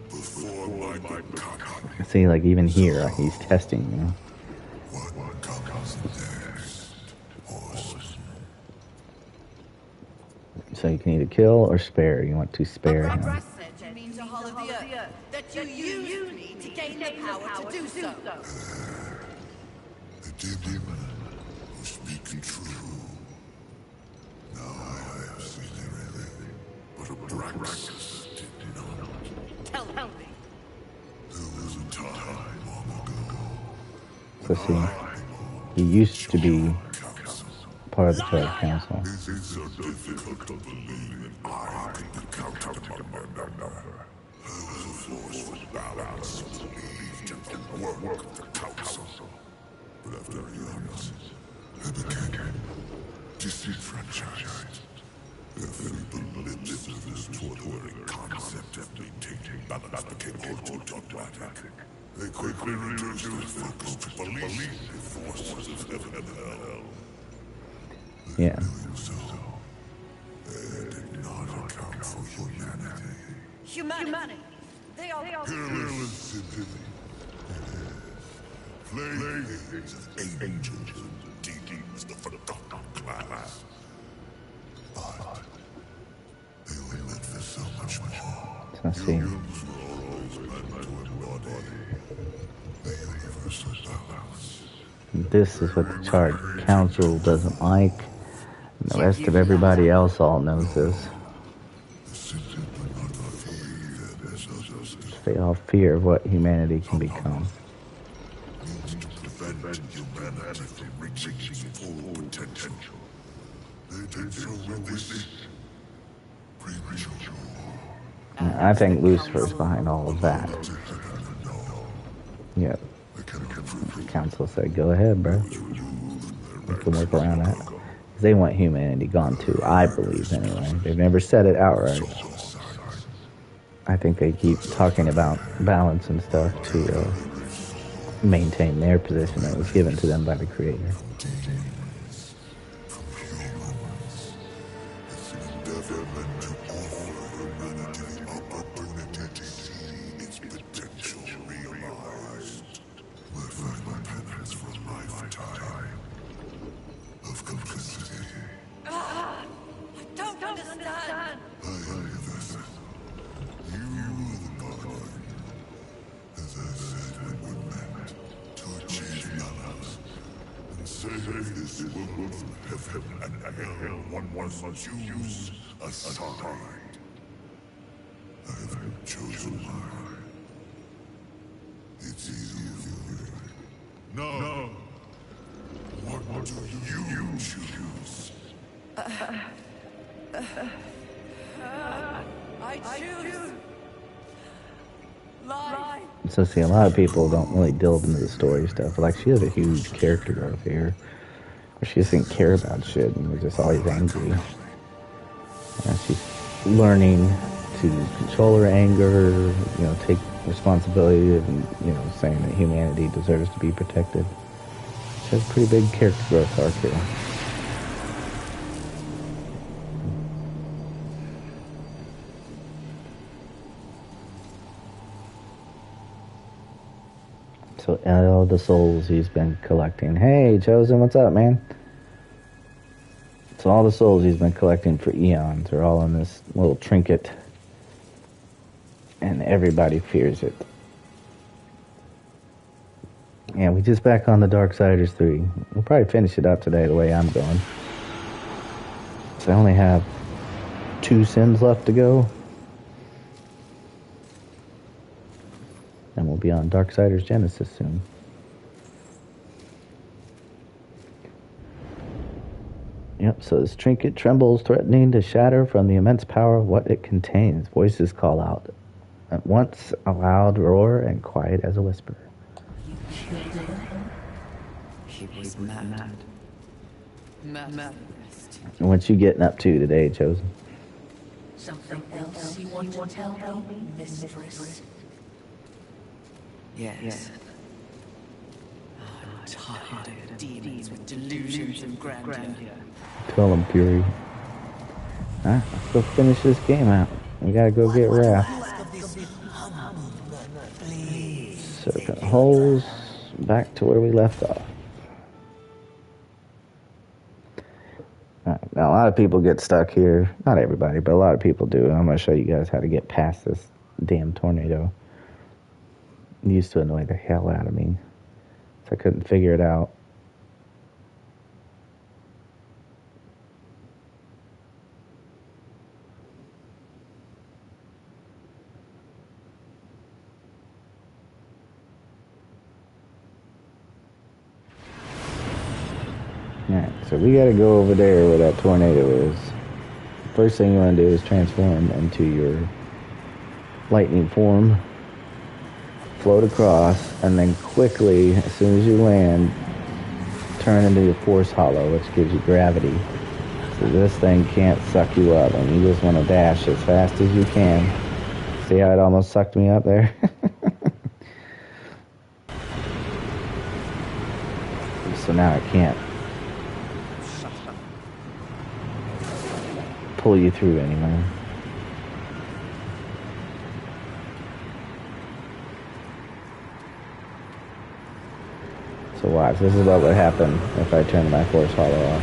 before my becoming. See, like even here, he's testing, you know. What comes next, horseman? So you can either kill or spare. You want to spare him. Said you mean to hollow the earth, that you use me to gain the power to do so. The demon was speaking true. Now I have seen everything, but Abraxas did not. Tell me. There was a time long ago So see, he used to be part of the Charred Council. This is so difficult to believe that I could be counted among Hers a force for balance, believed in the work of the council. But after years, they became disenfranchised. Their feeble lip service toward the very concept of maintaining balance became all too dogmatic. They quickly reduced their focus to belief in the forces of heaven and hell. Yeah. Doing so, they did not account for humanity. Humanity. They are Careless sympathy. Playthings of angels and demons, the forgotten class. But they were meant for so much more. I see. Humans were always meant to embody the universal balance. This is what the Charred Council doesn't like. And the rest of everybody else all knows this. Simply do not fear their justice. They all fear of what humanity can become. Means to prevent humanity from reaching its full potential. They did so with this premature. I think Lucifer's behind all of that. Yep. The council said, go ahead, bro. We can work around that. They want humanity gone too, I believe, anyway. They've never said it outright. I think they keep talking about balance and stuff to maintain their position that was given to them by the Creator. Choose a side. I have chosen mine. It's easy. No. What do you choose? I choose life. So see, a lot of people don't really delve into the story stuff. Like, she has a huge character growth here. She just didn't care about shit and was just always angry. She's learning to control her anger, take responsibility and, saying that humanity deserves to be protected. She has a pretty big character growth arc here. So all the souls he's been collecting. Hey, Chosen, what's up, man? So all the souls he's been collecting for eons are all in this little trinket. And everybody fears it. Yeah, we just back on the Darksiders 3. We'll probably finish it up today the way I'm going. So I only have 2 sins left to go. And we'll be on Darksiders Genesis soon. Yep, so this trinket trembles, threatening to shatter from the immense power of what it contains. Voices call out, at once a loud roar and quiet as a whisper. He was mad. Mad. And what you getting up to today, Chosen? Something else you want to tell me, mistress? Yes. I'm tired of demons with delusions of grandeur. Tell him, Fury. Let's go finish this game out. We gotta go get Wrath. Serpent holes, back to where we left off. Alright, now a lot of people get stuck here. Not everybody, but a lot of people do. And I'm gonna show you guys how to get past this damn tornado. It used to annoy the hell out of me. So I couldn't figure it out. Alright, so we gotta go over there where that tornado is. First thing you wanna do is transform into your lightning form, float across, and then quickly, as soon as you land, turn into your force hollow, which gives you gravity. So this thing can't suck you up, and you just want to dash as fast as you can. See how it almost sucked me up there? So now it can't pull you through anymore. So watch, this is what would happen if I turned my force hollow off.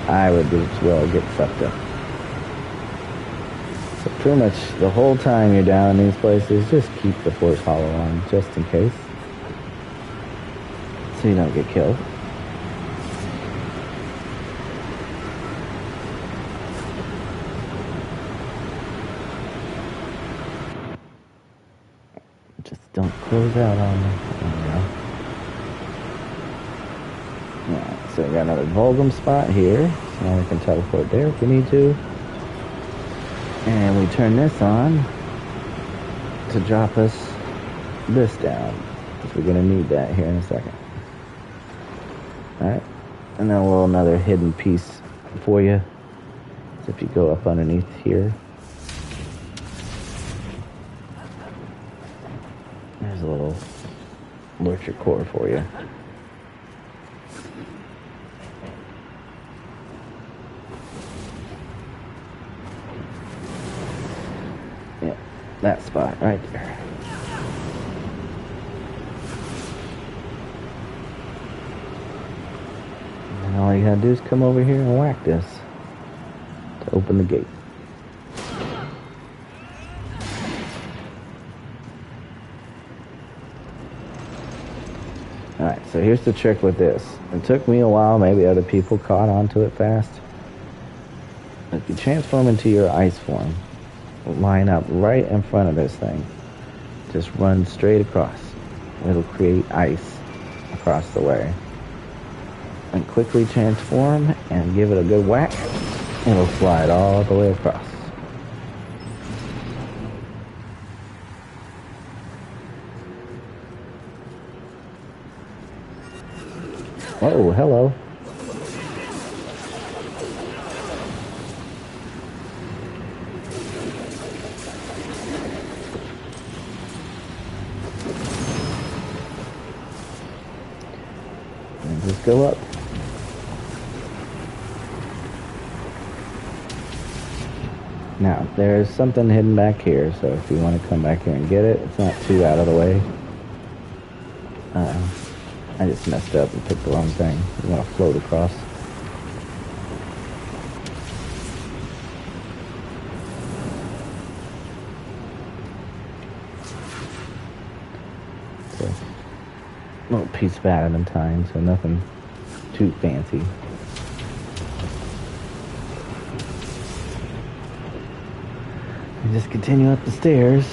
I would as well get sucked up. So pretty much the whole time you're down in these places, just keep the force hollow on, just in case. So you don't get killed. Just don't close out on me. There we go. Yeah, so we got another Vulgrim spot here. So now we can teleport there if we need to. And we turn this on to drop us this down, because we're going to need that here in a second. Alright, and then a little another hidden piece for you. So if you go up underneath here, there's a little lurcher core for you. Yeah, that spot right there. And all you gotta do is come over here and whack this to open the gate. Alright, so here's the trick with this. It took me a while, maybe other people caught on to it fast. If you transform into your ice form, line up right in front of this thing. Just run straight across. It'll create ice across the way. And quickly transform and give it a good whack. It'll slide all the way across. Oh, hello. And just go up. Now, there's something hidden back here, so if you want to come back here and get it, it's not too out of the way. I just messed up and picked the wrong thing. You want to float across. So, a little piece of adamantine, so nothing too fancy. And just continue up the stairs.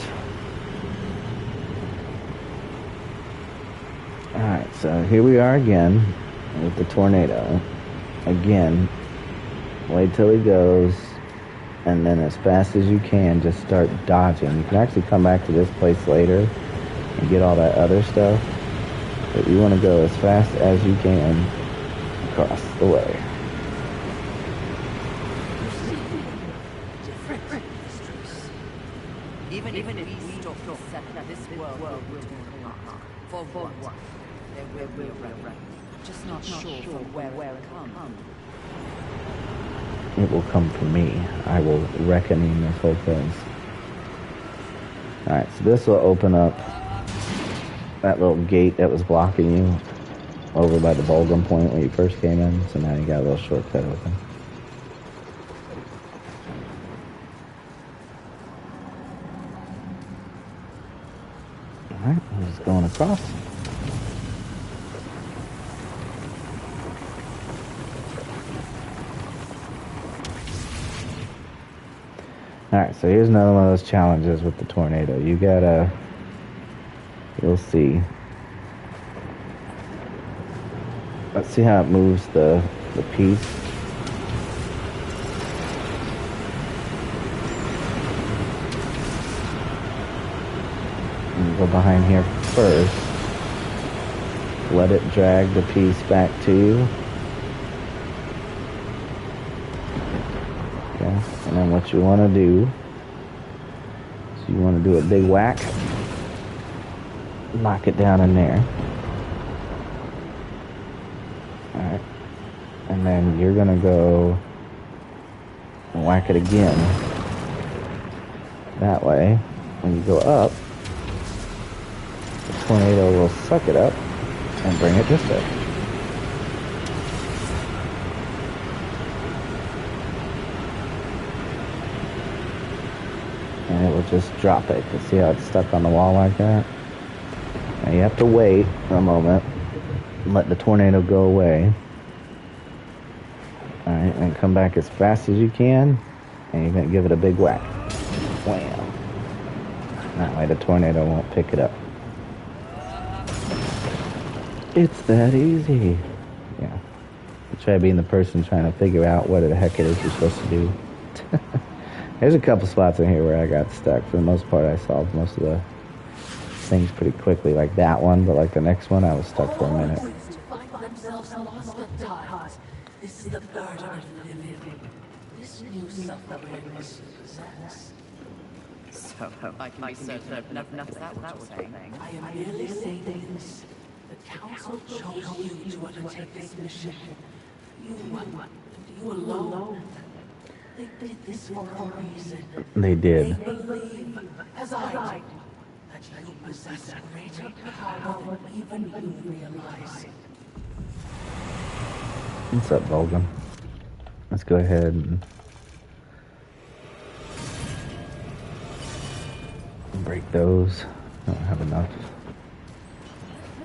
Alright, so here we are again with the tornado. Again, wait till he goes, and then as fast as you can, just start dodging. You can actually come back to this place later and get all that other stuff, but you want to go as fast as you can across the way. Even if we stop this world will turn apart. For what? There will be a reverend. Just not sure from where it comes. It will come from me. I will reckoning this whole thing. Alright, so this will open up that little gate that was blocking you over by the Vulgrim point where you first came in. So now you got a little shortcut open. Alright, I'm just going across. Alright, so here's another one of those challenges with the tornado. You gotta, you'll see. Let's see how it moves the piece. Go behind here first. Let it drag the piece back to you. Okay, and then what you want to do is you want to do a big whack. Knock it down in there. Alright. And then you're going to go and whack it again. That way, when you go up, the tornado will suck it up and bring it this way. And it will just drop it. You see how it's stuck on the wall like that? Now you have to wait for a moment and let the tornado go away. Alright, and come back as fast as you can, and you're going to give it a big whack. Wham! That way the tornado won't pick it up. It's that easy. Yeah. Try being the person trying to figure out what the heck it is you're supposed to do. There's a couple spots in here where I got stuck. For the most part, I solved most of the things pretty quickly, like that one, but like the next one, I was stuck for a minute. This is the burden of living. This new self-awareness you possess. So, I can be certain of nothing. Is that what you're saying? I am merely saying this. The council chose you to undertake this mission. You alone. They did this for a reason. They did. They believe, as I do, that you possess a greater power than even you realize. What's up, Vulcan? Let's go ahead and break those. I don't have enough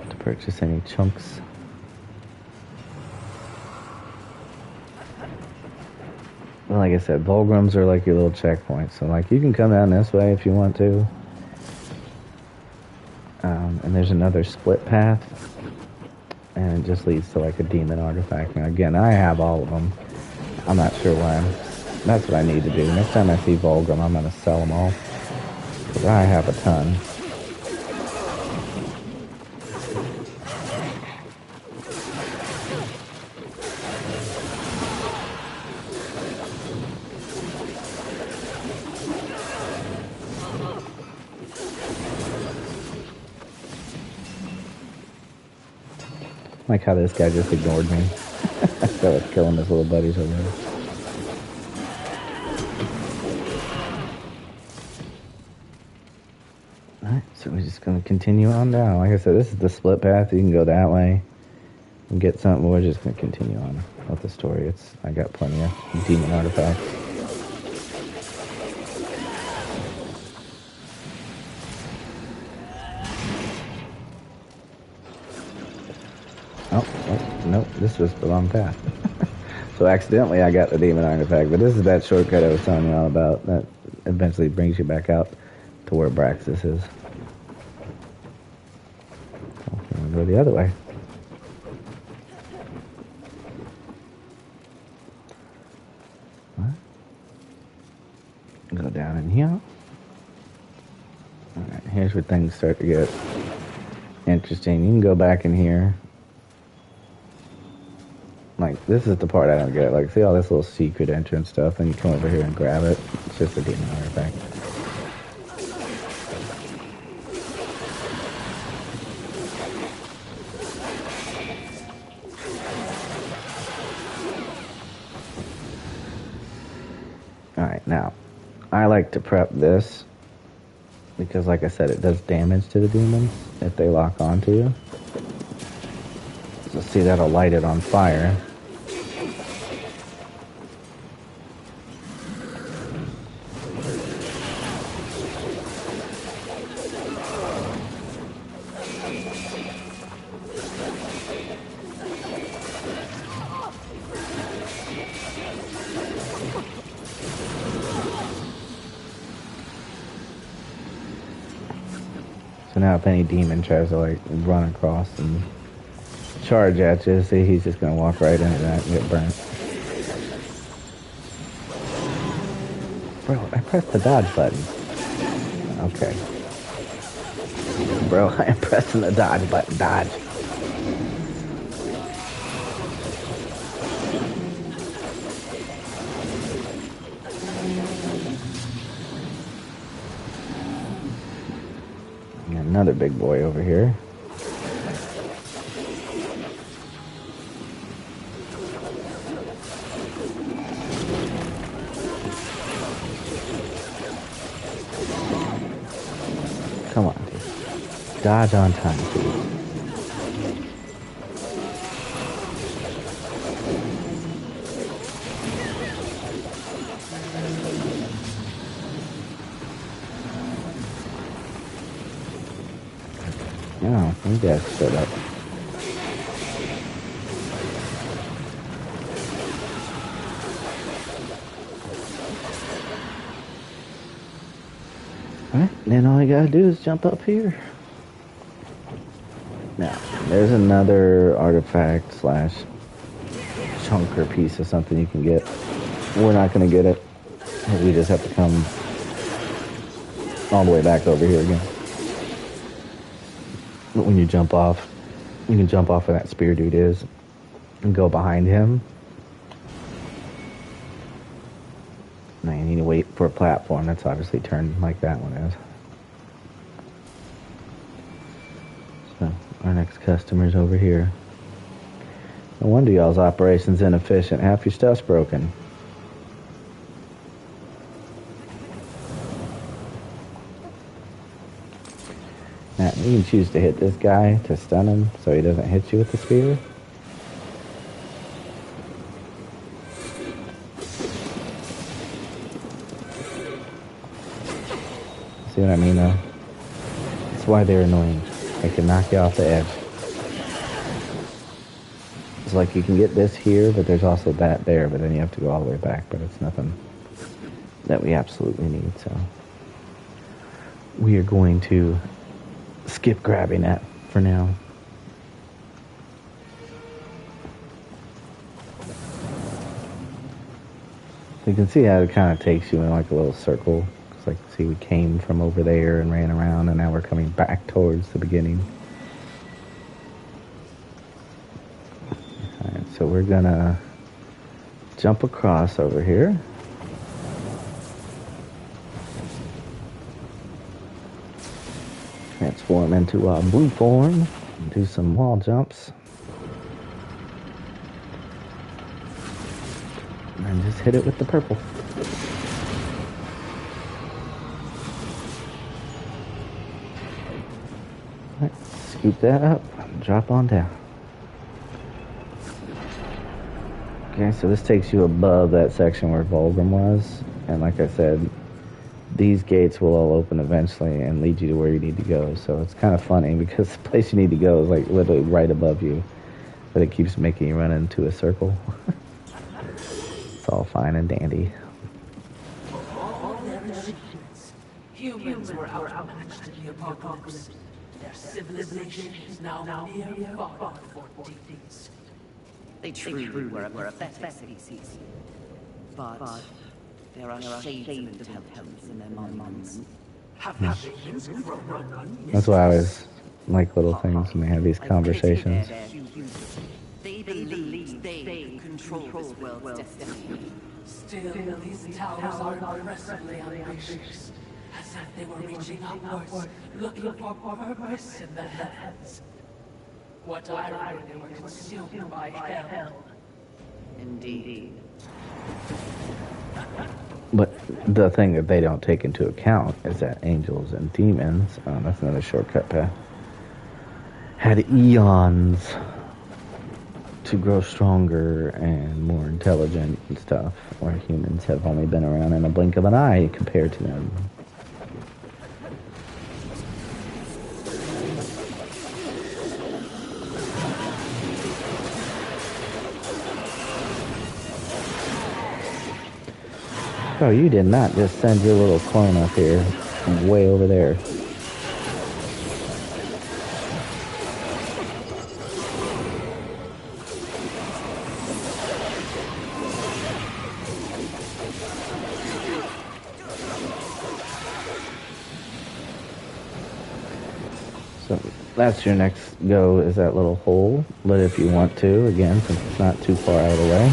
to purchase any chunks. Well, like I said, Volgrams are like your little checkpoints. So, like, you can come down this way if you want to. And there's another split path. And it just leads to, like, a demon artifact. Now, again, I have all of them. I'm not sure why. That's what I need to do. Next time I see Volgram, I'm going to sell them all. Because I have a ton. Like how this guy just ignored me. So it's killing his little buddies over there. Alright, so we're just going to continue on down. Like I said, this is the split path. You can go that way and get something. We're just going to continue on with the story. I got plenty of demon artifacts. Oh, nope, this was the wrong path. So accidentally I got the demon artifact, but this is that shortcut I was telling you all about that eventually brings you back out to where Braxis is. We'll go the other way. Go down in here. Alright, here's where things start to get interesting. You can go back in here. Like, this is the part I don't get. Like, see all this little secret entrance stuff, and you come over here and grab it. It's just a demon artifact. Alright, now, I like to prep this, because like I said, it does damage to the demons if they lock onto you. So see, that'll light it on fire. So now if any demon tries to like run across and charge at you, see, he's just going to walk right into that and get burnt. Bro, I pressed the dodge button. Okay. Bro, I am pressing the dodge button. Dodge. Got another big boy over here. Come on, dude. Dodge on time, please. Oh, you guys stood up. Alright, then all you gotta do is jump up here. Now, there's another artifact slash chunk or piece of something you can get. We're not gonna get it. We just have to come all the way back over here again. But when you jump off, you can jump off where that spear dude is and go behind him. Now you need to wait for a platform that's obviously turned like that one is. So, our next customer's over here. No wonder y'all's operation's inefficient. Half your stuff's broken. Now, you can choose to hit this guy to stun him so he doesn't hit you with the spear. See what I mean, though? That's why they're annoying. They can knock you off the edge. It's like you can get this here, but there's also that there, but then you have to go all the way back, but it's nothing that we absolutely need, so we are going to skip grabbing that for now. You can see how it kind of takes you in like a little circle. It's like, see, we came from over there and ran around, and now we're coming back towards the beginning. Alright, so we're gonna jump across over here. Transform into our blue form and do some wall jumps. And just hit it with the purple. Alright, scoop that up and drop on down. Okay, so this takes you above that section where Volgrim was. And like I said, these gates will all open eventually and lead you to where you need to go. So it's kind of funny because the place you need to go is like literally right above you. But it keeps making you run into a circle. It's all fine and dandy. All their achievements, humans were outmatched in the apocalypse. Their civilization is now near far before demons. They truly were a pathetic species. But there are shades of intelligence in their minds. That's why I always like little things when they have these conversations. They believe they control this world's destiny. Still, these towers are impressively ambitious, as if they were reaching upwards, looking for purpose in the heavens. What irony, they were consumed by hell. Indeed. But the thing that they don't take into account is that angels and demons, that's another shortcut path, had eons to grow stronger and more intelligent and stuff, where humans have only been around in a blink of an eye compared to them. Oh, you did not just send your little clone up here from way over there. So that's your next go, is that little hole. But if you want to, again, since it's not too far out of the way,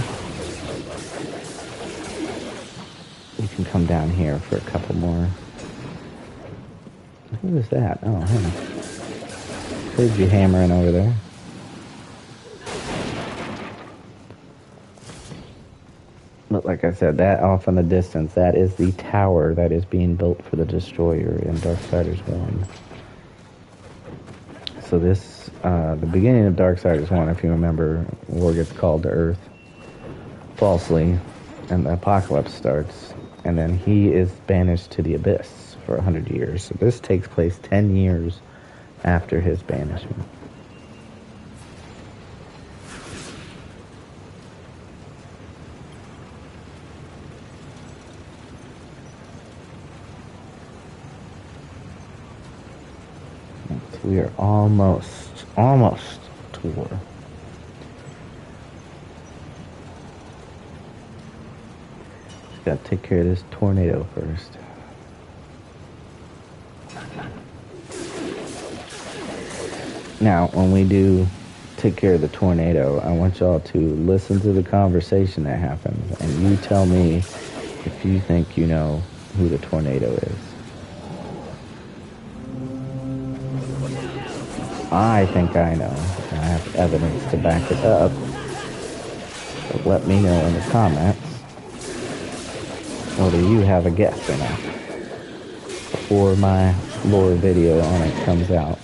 you can come down here for a couple more. Who is that? Oh, hey. Heard you hammering over there. But like I said, that off in the distance, that is the tower that is being built for the Destroyer in Darksiders 1. So this, the beginning of Darksiders 1, if you remember, war gets called to Earth falsely, and the apocalypse starts, and then he is banished to the Abyss for 100 years. So this takes place 10 years after his banishment. We are almost to war. Just gotta take care of this tornado first. Now, when we do take care of the tornado, I want y'all to listen to the conversation that happens, and you tell me if you think you know who the tornado is. I think I know. I have evidence to back it up. So let me know in the comments whether you have a guess or not before my lore video on it comes out.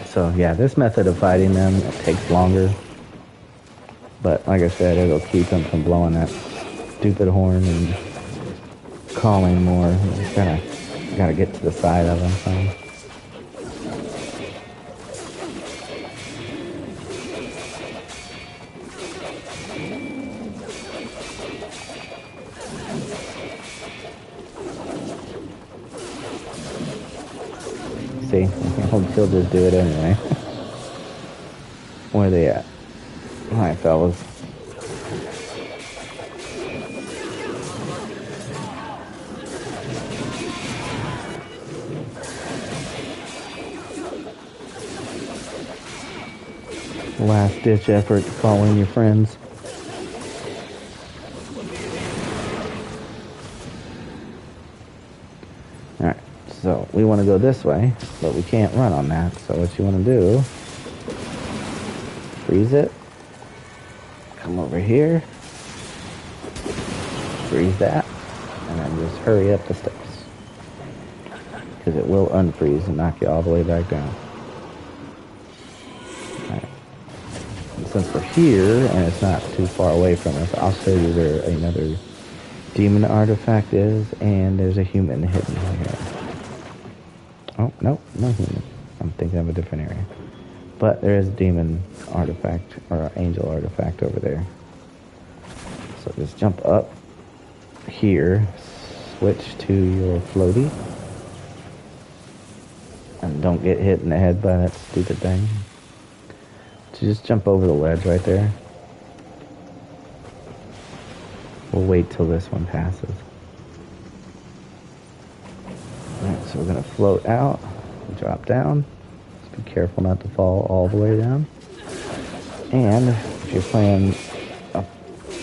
So yeah, this method of fighting them, it takes longer. But like I said, it'll keep them from blowing that stupid horn and calling more. You just gotta get to the side of them. So. See, he'll just do it anyway. Where are they at? Alright, fellas. Last ditch effort to call in your friends. Alright. So, we want to go this way, but we can't run on that. So what you want to do, freeze it, come over here, freeze that, and then just hurry up the steps. Because it will unfreeze and knock you all the way back down. Alright. And since we're here, and it's not too far away from us, I'll show you where another demon artifact is, and there's a human hidden here. Oh, no human. I'm thinking of a different area. But there is a demon artifact, or angel artifact over there. So just jump up here, switch to your floaty, and don't get hit in the head by that stupid thing. So just jump over the ledge right there. We'll wait till this one passes. Alright, so we're going to float out, drop down. Just be careful not to fall all the way down. And if you're playing a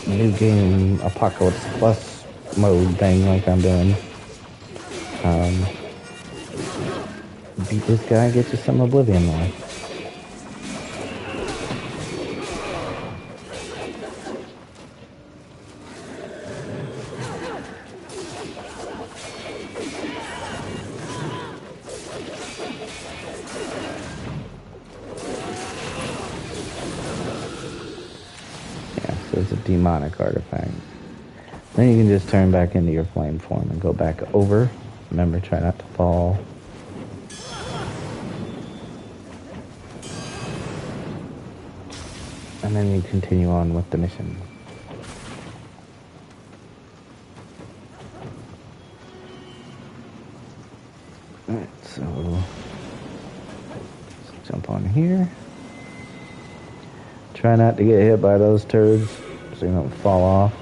new game, Apocalypse Plus mode thing like I'm doing, beat this guy, get you some Oblivion lore. It's a demonic artifact. Then you can just turn back into your flame form and go back over. Remember, try not to fall. And then you continue on with the mission. Alright, so let's jump on here. Try not to get hit by those turds so you don't fall off.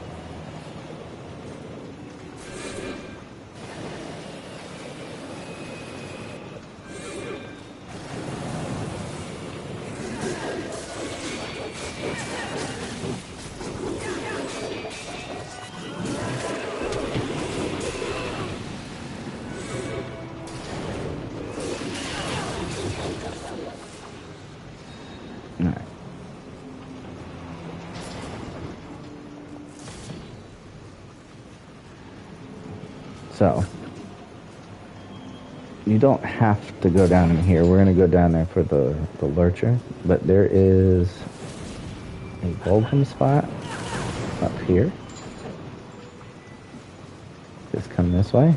Alright. So, you don't have to go down in here. We're going to go down there for the lurcher. But there is a welcome spot up here. Just come this way.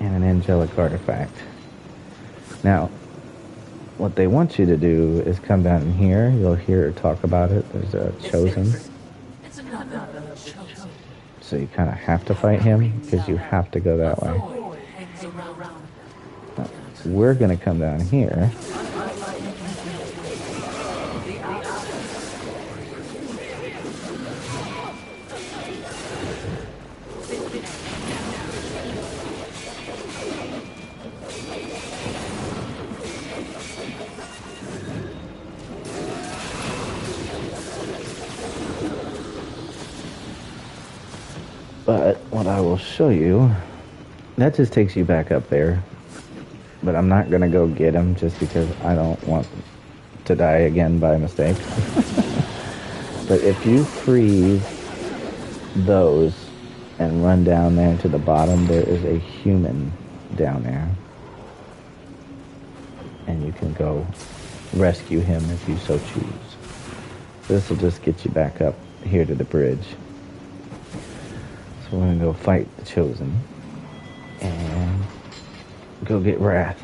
And an angelic artifact. Now, what they want you to do is come down in here. You'll hear her talk about it. There's a chosen. So you kind of have to fight him because you have to go that way. Now, we're going to come down here. But what I will show you, that just takes you back up there. But I'm not going to go get him just because I don't want to die again by mistake. But if you freeze those and run down there to the bottom, there is a human down there. And you can go rescue him if you so choose. This will just get you back up here to the bridge. So we're going to go fight the Chosen and go get Wrath.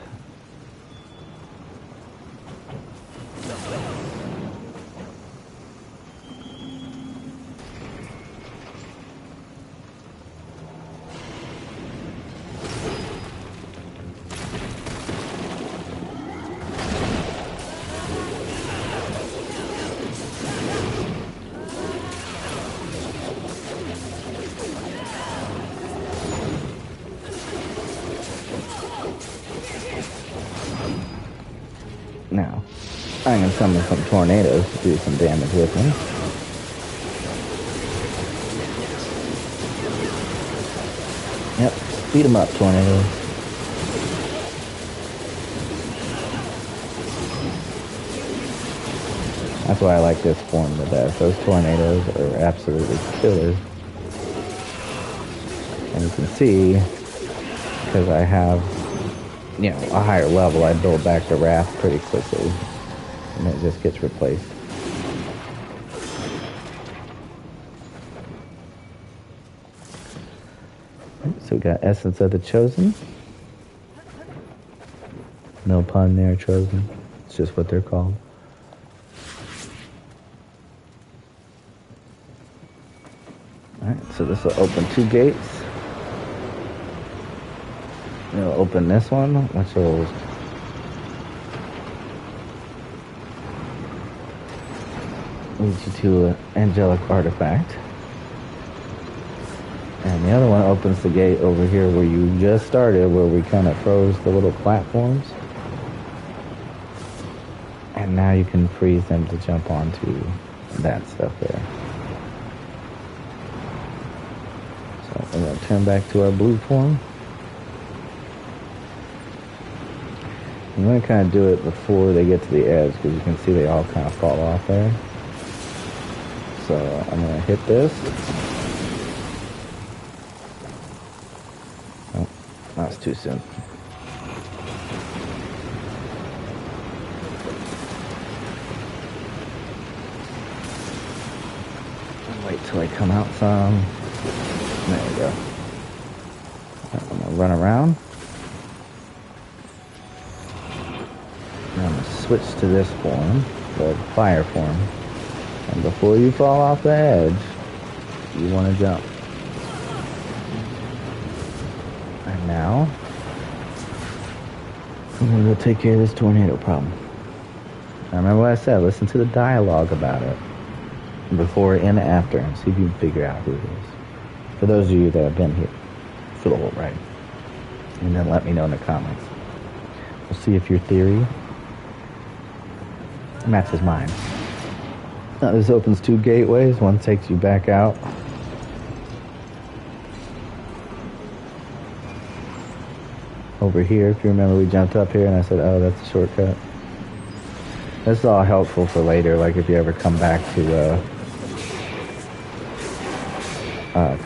Now, I'm going to summon some tornadoes to do some damage with them. Yep, beat them up, tornadoes. That's why I like this form the best. Those tornadoes are absolutely killer. And you can see, because I have, you know, a higher level, I build back the Wrath pretty quickly. And it just gets replaced. So we got Essence of the Chosen. No pun there, Chosen. It's just what they're called. Alright, so this will open 2 gates. It'll open this one, which will lead you to an angelic artifact. And the other one opens the gate over here where you just started, where we kind of froze the little platforms. And now you can freeze them to jump onto that stuff there. So we're going to turn back to our blue form. I'm going to kind of do it before they get to the edge, because you can see they all kind of fall off there. So I'm going to hit this. Oh, that's too soon. I'll wait till I come out some. There we go. I'm going to run around. I'm going to switch to this form, the fire form. And before you fall off the edge, you want to jump. And now, I'm gonna go take care of this tornado problem. I remember what I said, listen to the dialogue about it. Before and after, and see if you can figure out who it is. For those of you that have been here for the whole ride. And then let me know in the comments. We'll see if your theory matches mine. Now this opens 2 gateways. One takes you back out. Over here, if you remember, we jumped up here and I said, oh, that's a shortcut. This is all helpful for later, like if you ever come back to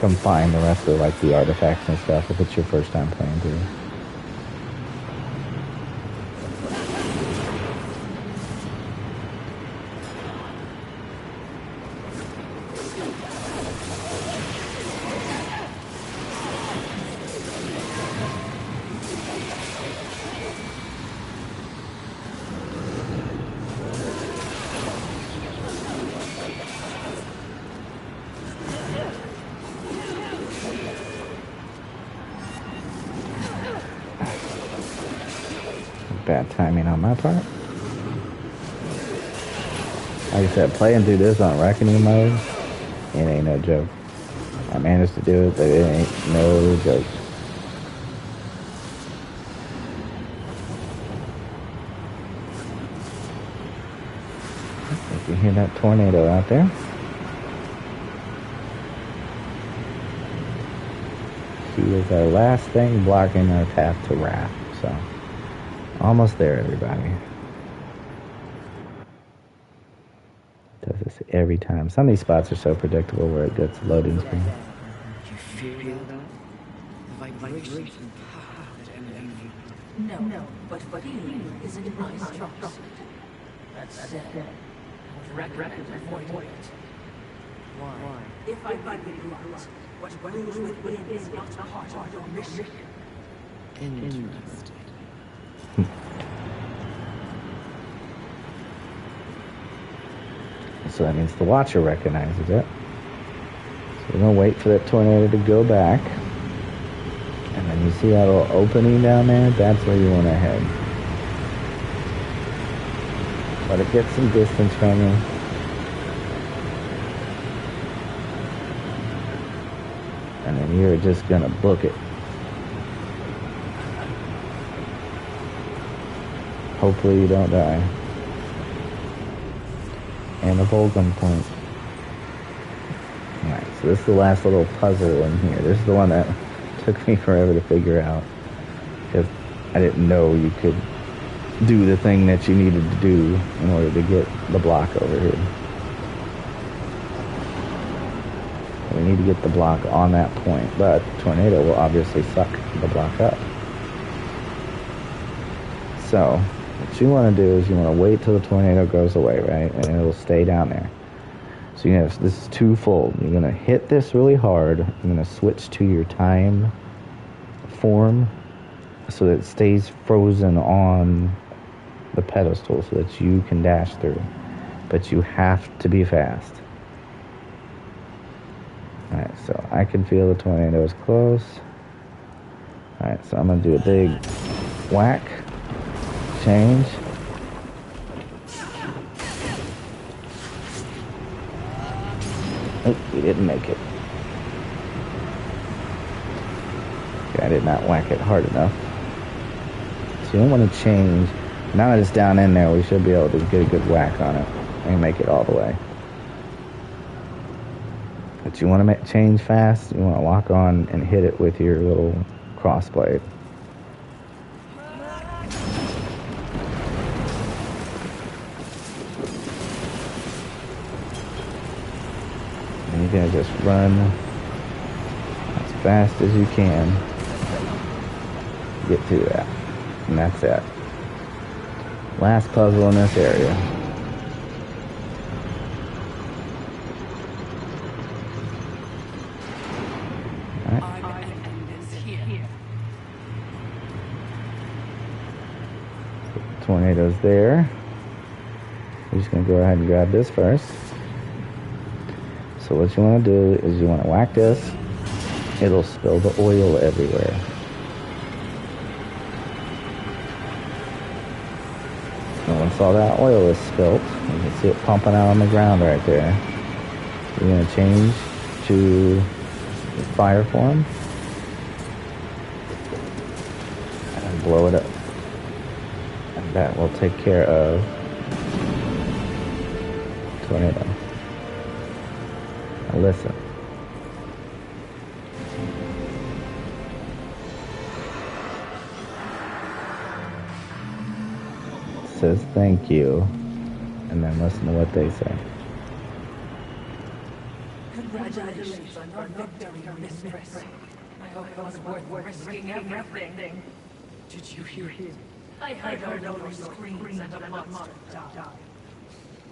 come find the rest of like the artifacts and stuff if it's your first time playing through. Bad timing on my part. Like I said, playing through this on Reckoning mode, it ain't no joke. I managed to do it, but it ain't no joke. You can hear that tornado out there. She is our last thing blocking our path to Wrath, so almost there, everybody. Does this every time. Some of these spots are so predictable where it gets loading screen. You feel that? The vibration and power that emanate from you. No, but feeling is an ice drop. That's said. Record avoid it. Why? If I find it blunt, what grows within is not part of your mission. Interesting. So that means the Watcher recognizes it. So we're going to wait for that tornado to go back. And then you see that little opening down there? That's where you want to head. Let it get some distance from you. And then you're just going to book it. Hopefully you don't die. And a Vulcan point. Alright, so this is the last little puzzle in here. This is the one that took me forever to figure out. Because I didn't know you could do the thing that you needed to do in order to get the block over here. We need to get the block on that point, but the tornado will obviously suck the block up. So, what you want to do is you want to wait till the tornado goes away, right? And it'll stay down there. So you have, this is twofold. You're going to hit this really hard. You're going to switch to your time form so that it stays frozen on the pedestal so that you can dash through. But you have to be fast. Alright, so I can feel the tornado is close. Alright, so I'm going to do a big whack. Change. Oh, we didn't make it. Okay, I did not whack it hard enough. So you don't want to change. Now that it's down in there, we should be able to get a good whack on it and make it all the way. But you want to change fast. You want to lock on and hit it with your little crossblade. And you're going to just run as fast as you can to get through that. And that's it. Last puzzle in this area. Tornadoes there. We're just going to go ahead and grab this first. So what you want to do is you want to whack this. It'll spill the oil everywhere. once all that oil is spilt, you can see it pumping out on the ground right there. You're going to change to the fire form and blow it up. And that will take care of tornado. Now listen. It says thank you, and then listen to what they say. Congratulations on your victory, mistress. I hope it was worth risking everything. Did you hear him? I heard all those screams and a monster died.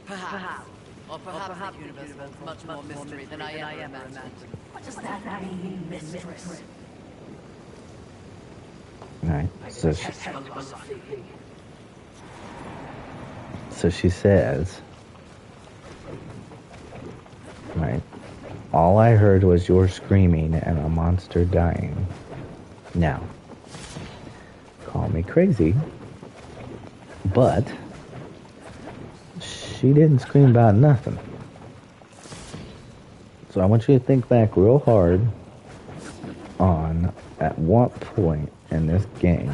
Perhaps. Or perhaps the universe holds much more mystery than I ever imagined. What does that mean, mistress? Right. So she says, right, all I heard was your screaming and a monster dying. Now, call me crazy, but she didn't scream about nothing. So I want you to think back real hard on at what point in this game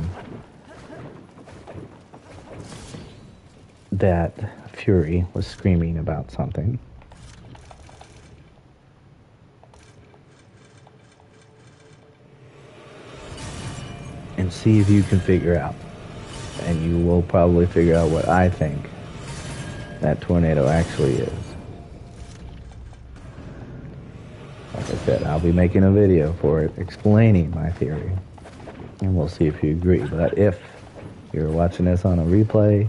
that Fury was screaming about something. And see if you can figure out. And you will probably figure out what I think that tornado actually is. Like I said, I'll be making a video for it explaining my theory. And we'll see if you agree. But if you're watching this on a replay,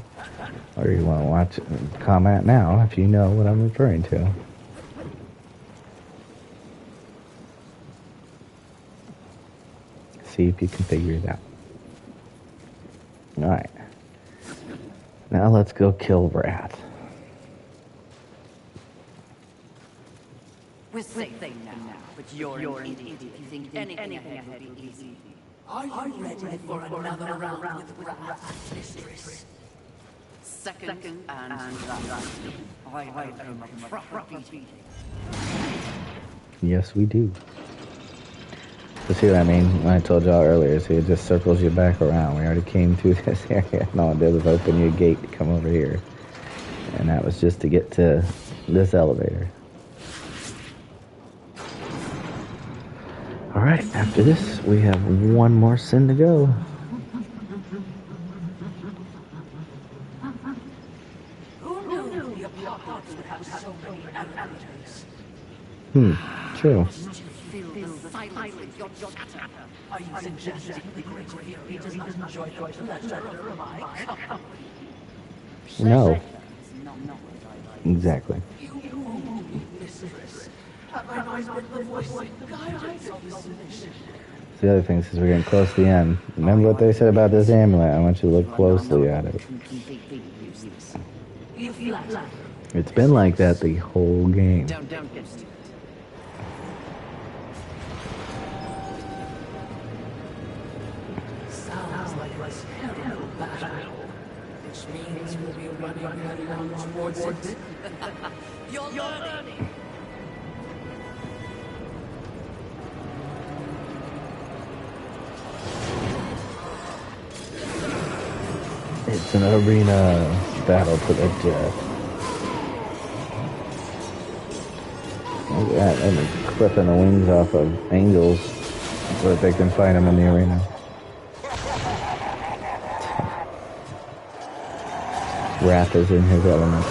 or you want to watch it and comment now if you know what I'm referring to. See if you can figure it out. Alright. Now let's go kill Wrath. We're safe now, but you're an idiot if you think anything ahead will be easy. Are you ready for another round with Wrath, mistress? Second and last. I owe him a proper beating. Yes, we do. So see what I mean? When I told y'all earlier, see, it just circles you back around. We already came through this area, and all it did was open you a gate to come over here. And that was just to get to this elevator. Alright, after this, we have one more sin to go. True. Are you suggesting the Great Fury does not enjoy the pleasure of my company? No. Exactly. The other thing is we're getting close to the end. Remember what they said about this amulet? I want you to look closely at it. It's been like that the whole game. Sounds like a terrible battle. Which means we'll be running headlong towards it. You're learning! It's an arena battle to the death. Look at that, they're clipping the wings off of angels so that they can fight them in the arena. Wrath is in his element.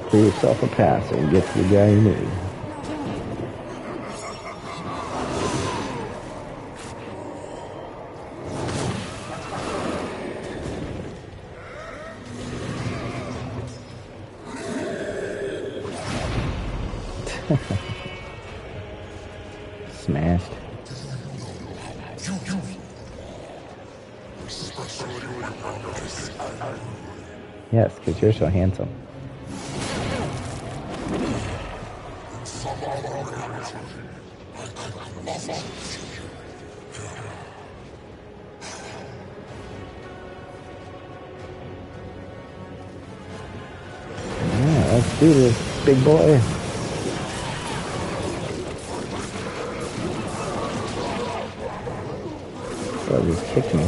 Clear yourself a pass and get to the guy you need. Smashed. Yes, because you're so handsome. Yeah, let's do this, big boy. Oh, just kicked me.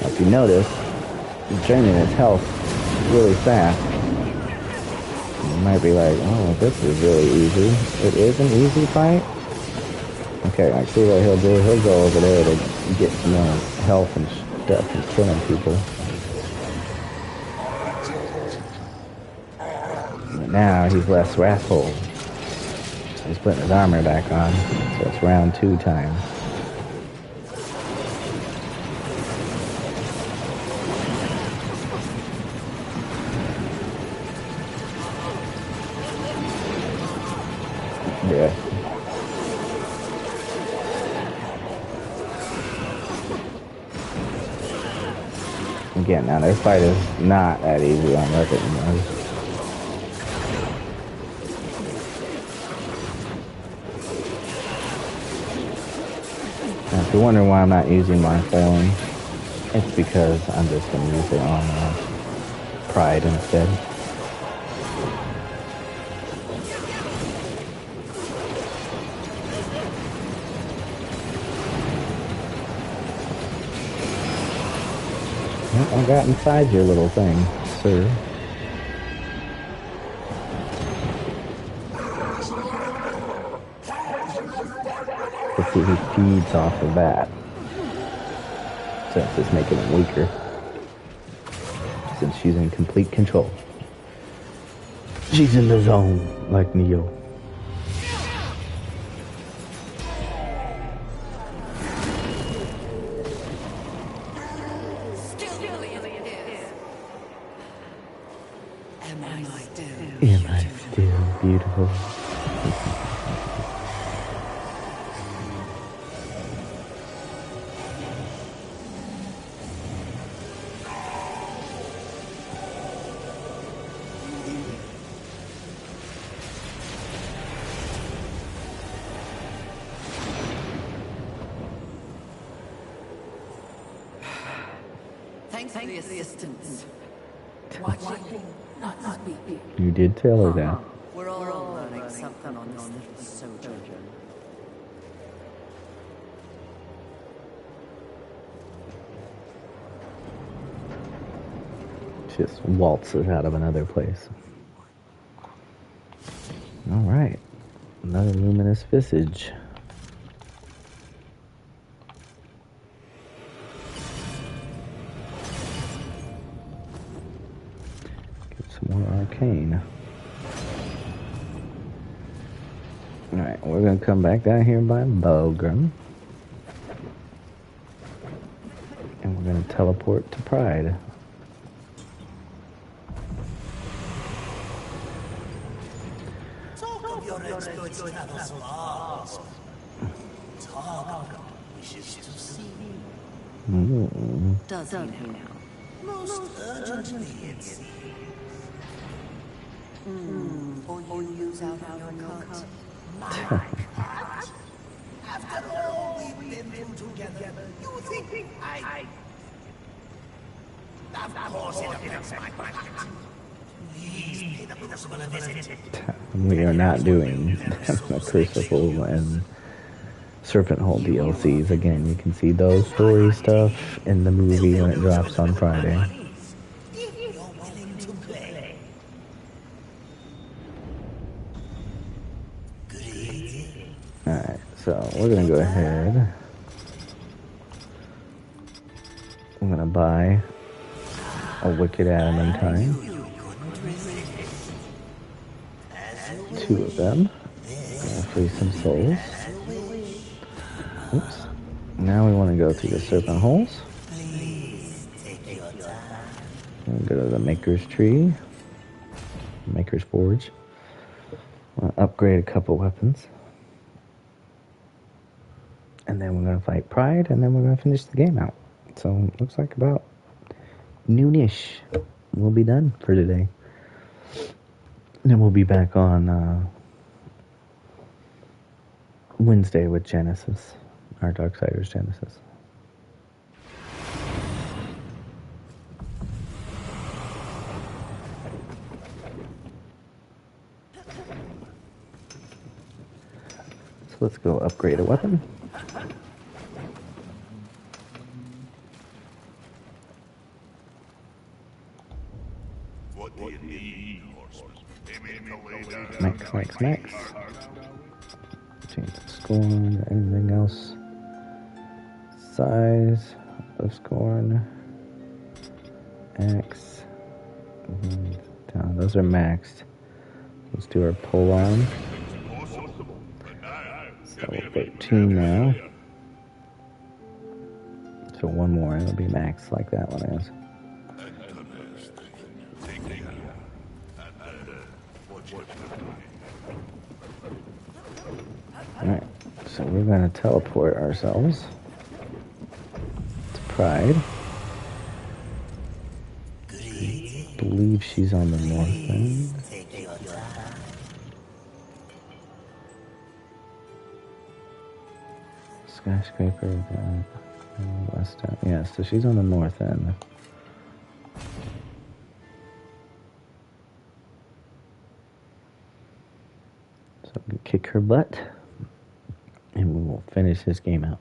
If you notice, he's draining his health really fast. You might be like, oh, this is really easy. It is an easy fight? Okay, I see what he'll do. He'll go over there to get some more health and stuff and killing people. But now he's less wrathful. He's putting his armor back on, so it's round 2 time. Yeah. Again, now this fight is not that easy on record. Now, if you're wondering why I'm not using my phone, it's because I'm just going to use it on Pride instead. I got inside your little thing, sir. Let's see, he feeds off of that. Since it's making him weaker. Since she's in complete control. She's in the zone, like Neo. Am I still beautiful? Thanks for the assistance. Watching, not speaking. You did tell her that. We're all learning something on this little sojourn. Just waltzes out of another place. Alright. Another luminous visage. Get some more arcane. Alright, we're gonna come back down here by Bogrum. And we're gonna teleport to Pride. Does he now? Most urgently, it seems. Or you use out your cut. My cat? After all we've been through together, you think I... Of course it affects my cat. Please pay the Crucible a visit. We are not doing the Crucible and Serpent Hole DLCs. Again, you can see those story stuff in the movie when it drops on Friday. If you're willing to play. Good evening. Alright, so we're gonna go ahead. I'm gonna buy a Wicked Adamantine. 2 of them. Free some souls. Oops. Now we want to go through the Serpent Holes. Please take your time. We'll go to the Maker's Tree. Maker's Forge. We'll upgrade a couple weapons. And then we're going to fight Pride, and then we're going to finish the game out. So, looks like about noonish we'll be done for today. And then we'll be back on Wednesday with Genesis, our Darksiders Genesis. So let's go upgrade a weapon. What do you need, horseman? Max. Change the scorn, anything else? Size of scorn. X. Down. Those are maxed. Let's do our pull on. It's level 13 now. So one more, it'll be maxed like that one is. Alright, so we're going to teleport ourselves to Pride. I believe she's on the north end. Skyscraper, west end. Yeah, so she's on the north end. So we can kick her butt. And we will finish this game out.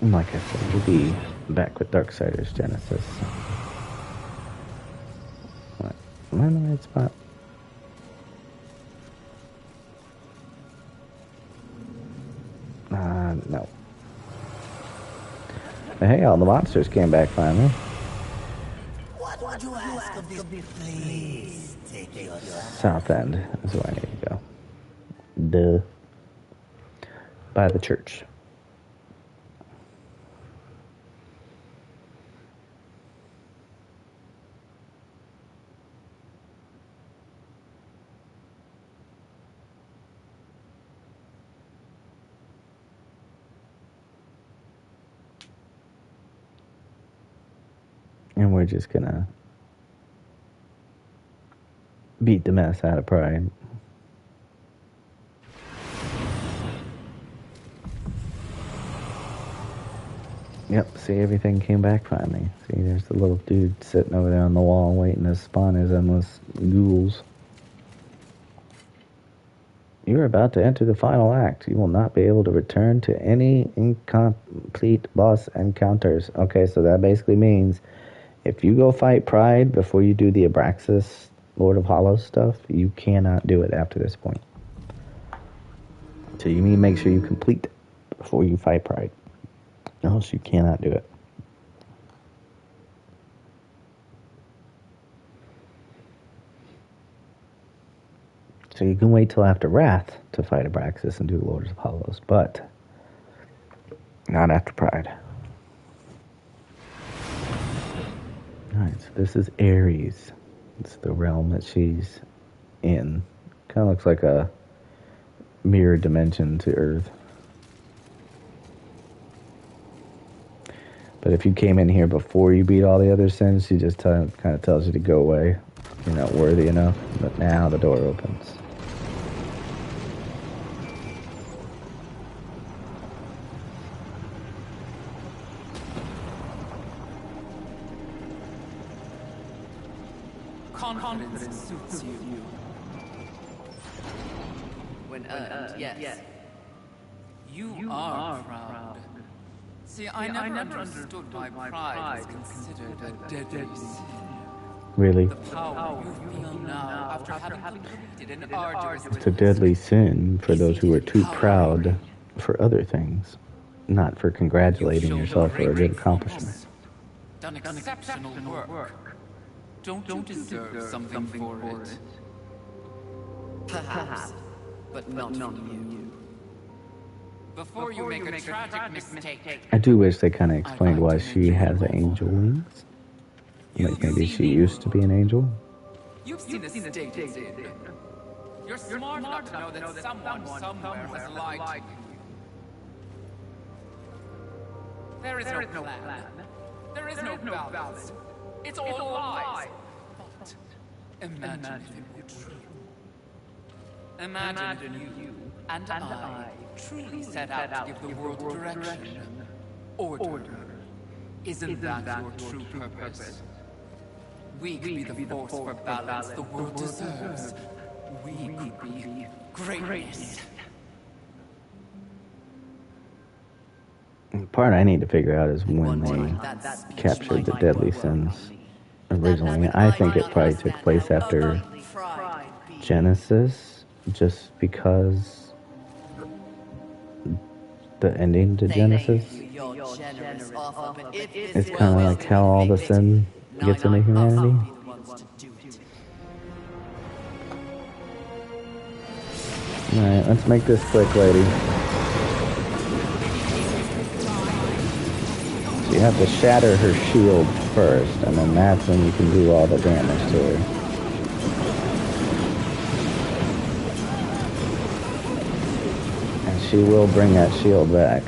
And like I said, we'll be back with Darksiders Genesis. What? Am I in the right spot? No. But hey, all the monsters came back finally. What would you ask of this? Please take your time. South end is where I need to go. Duh. By the church. And we're just gonna beat the mess out of Pride. Yep, see, everything came back finally. See, there's the little dude sitting over there on the wall waiting to spawn his endless ghouls. You're about to enter the final act. You will not be able to return to any incomplete boss encounters. Okay, so that basically means if you go fight Pride before you do the Abraxas, Lord of Hollows stuff, you cannot do it after this point. So you need to make sure you complete it before you fight Pride. Else you cannot do it. So you can wait till after Wrath to fight Abraxas and do Lords of Hollows, but not after Pride. Alright, so this is Ares. It's the realm that she's in. Kind of looks like a mirror dimension to Earth. But if you came in here before you beat all the other sins, she just kind of tells you to go away. You're not worthy enough. But now the door opens. Confidence suits you. When earned, yes. You are proud. See, I never understood why pride was considered a deadly sin. Really? The power you feel now after having completed an arduous... It's a deadly sin for those who are too proud for other things, not for congratulating yourself for a good accomplishment. Done exceptional work. Don't you deserve something for it? Perhaps, but not from you. Before you make a tragic mistake, I do wish they kind of explained why she has angel wings. Like maybe she used to be an angel. you've seen the state it's in. You're smart enough to know that someone somewhere has lied to you. There is no plan. There is no balance. It's all lies. But imagine if it were true. Imagine you and I truly set out to give the world direction. Order. Isn't that your true purpose? We could be the force for balance the world deserves. We could be greatness. The part I need to figure out is when they captured the Deadly Sins originally. I think it probably took place after Genesis, just because the ending to Genesis. It's kind of like how all the sin gets into humanity. Alright, let's make this quick, lady. So you have to shatter her shield first, and then that's when you can do all the damage to her. And she will bring that shield back.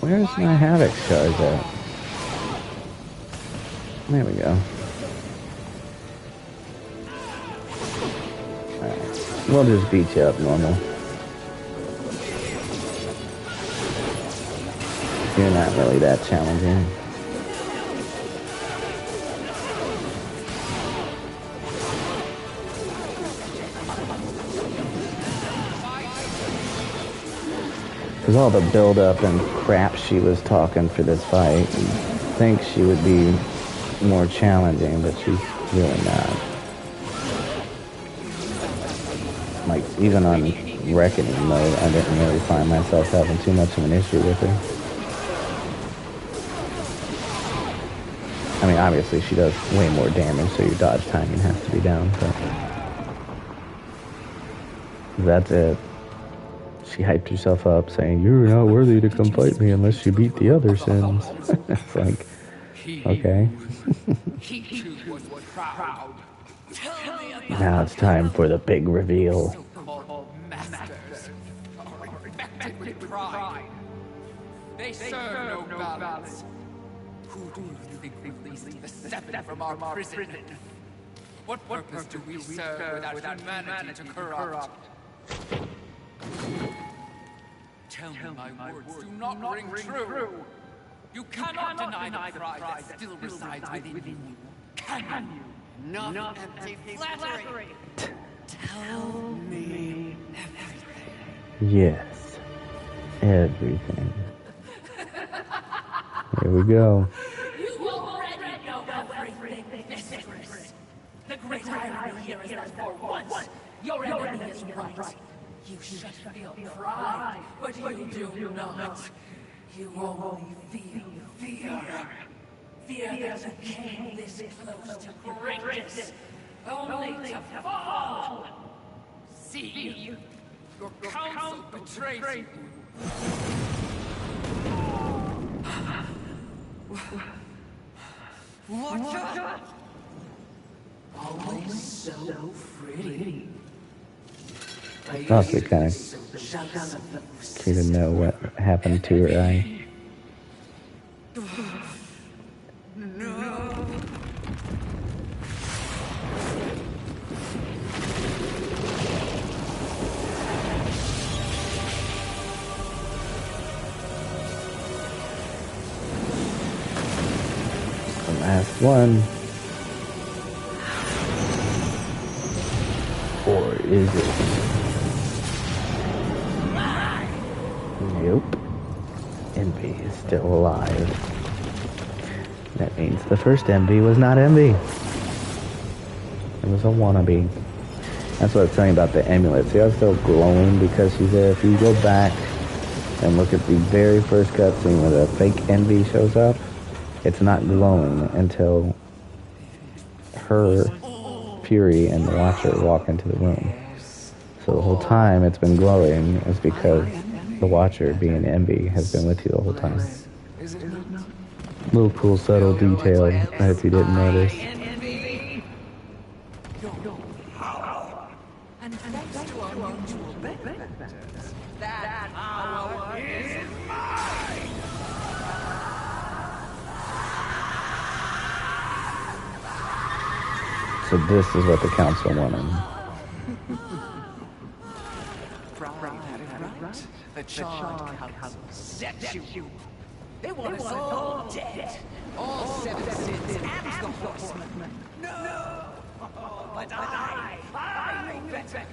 Where's my Havoc shards at? There we go. Alright, we'll just beat you up normal. You're not really that challenging. Because all the build-up and crap she was talking for this fight, you'd think she would be more challenging, but she's really not. Like, even on Reckoning mode, I didn't really find myself having too much of an issue with her. I mean, obviously she does way more damage, so your dodge timing has to be down, but that's it. She hyped herself up, saying, "You're not worthy to come fight me unless you beat the other sins." It's like, okay. Now it's time for the big reveal. They serve no balance. Who do you think released the seven from our prison? What purpose do we serve without humanity to corrupt? Tell me my words do not ring true. You cannot deny the pride that still resides within you. Can you? Not empty flattery. Tell me everything. Yes, everything. Here we go. You already know everything, mistress. The great irony here is that for once, your enemy is right. You should feel pride, but you do not. You only feel fear. Fear that came this close to greatness, only to fall. See, Your council betrays you. Watch out! Always so pretty. Also kind of curious to know what happened to her eye. The last one. Or is it? Nope. Envy is still alive. That means the first Envy was not Envy. was a wannabe. That's what I was telling you about the amulet. See how it's still glowing because she's there? If you go back and look at the very first cutscene where the fake envy shows up, it's not glowing until her, Fury, and the Watcher walk into the room. So the whole time it's been glowing is because the Watcher, being envy, has been with you the whole time. Little cool subtle detail if you didn't notice. And thanks to our mutual benefits, that power is mine! So this is what the council wanted. Right. The Charred Council set you. They want us all dead. All Seven Sins and the Horsemen. No! But I know better.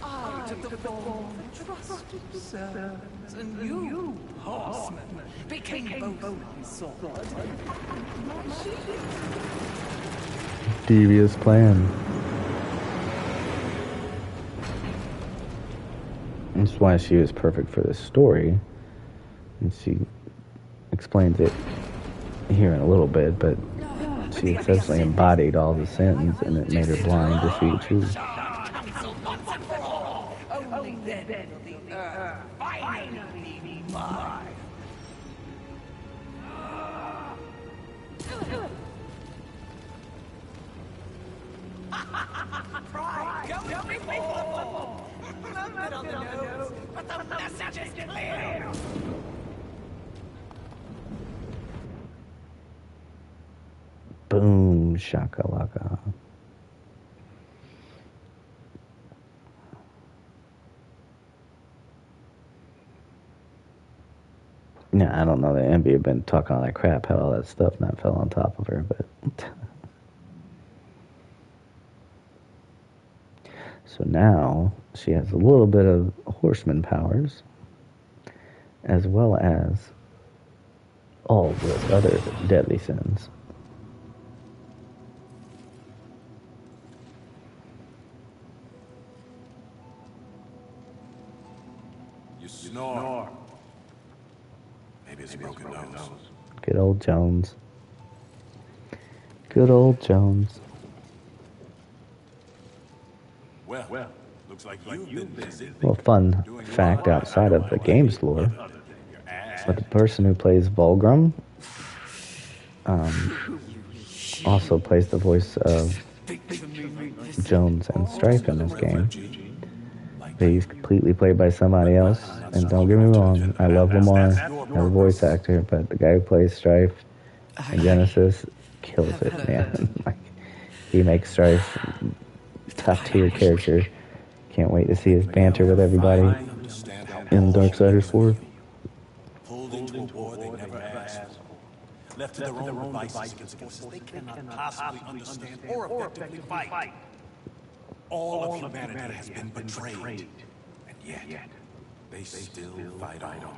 I took the form of trusted servants, and you, horsemen, became both my sword. Devious plan. That's why she was perfect for this story. And she explains it here in a little bit, but she essentially embodied all the sins, and it made her blind to see truth. Only then will the earth finally be mine. Pride, go before! None on the nose, but the message is clear! Boom, shakalaka. Yeah, I don't know that Envy had been talking all that crap, had all that stuff not fell on top of her, but... So now, she has a little bit of horseman powers, as well as all the other deadly sins. You snore. Maybe it's a broken nose. Good old Jones. Good old Jones. Well, looks like you've been busy. Well, fun fact outside of the game's lore, but the person who plays Volgrim also plays the voice of Jones and Strife in this game. But he's completely played by somebody else, and don't get me wrong, I love Lamar as a voice actor, but the guy who plays Strife in Genesis kills it, man. Like, he makes Strife top tier character. Can't wait to see his banter with everybody in Darksiders 4. Pulled into a war they never asked for. Left to their own devices against forces they cannot possibly understand or effectively fight. All of humanity has been betrayed, and yet they still fight on.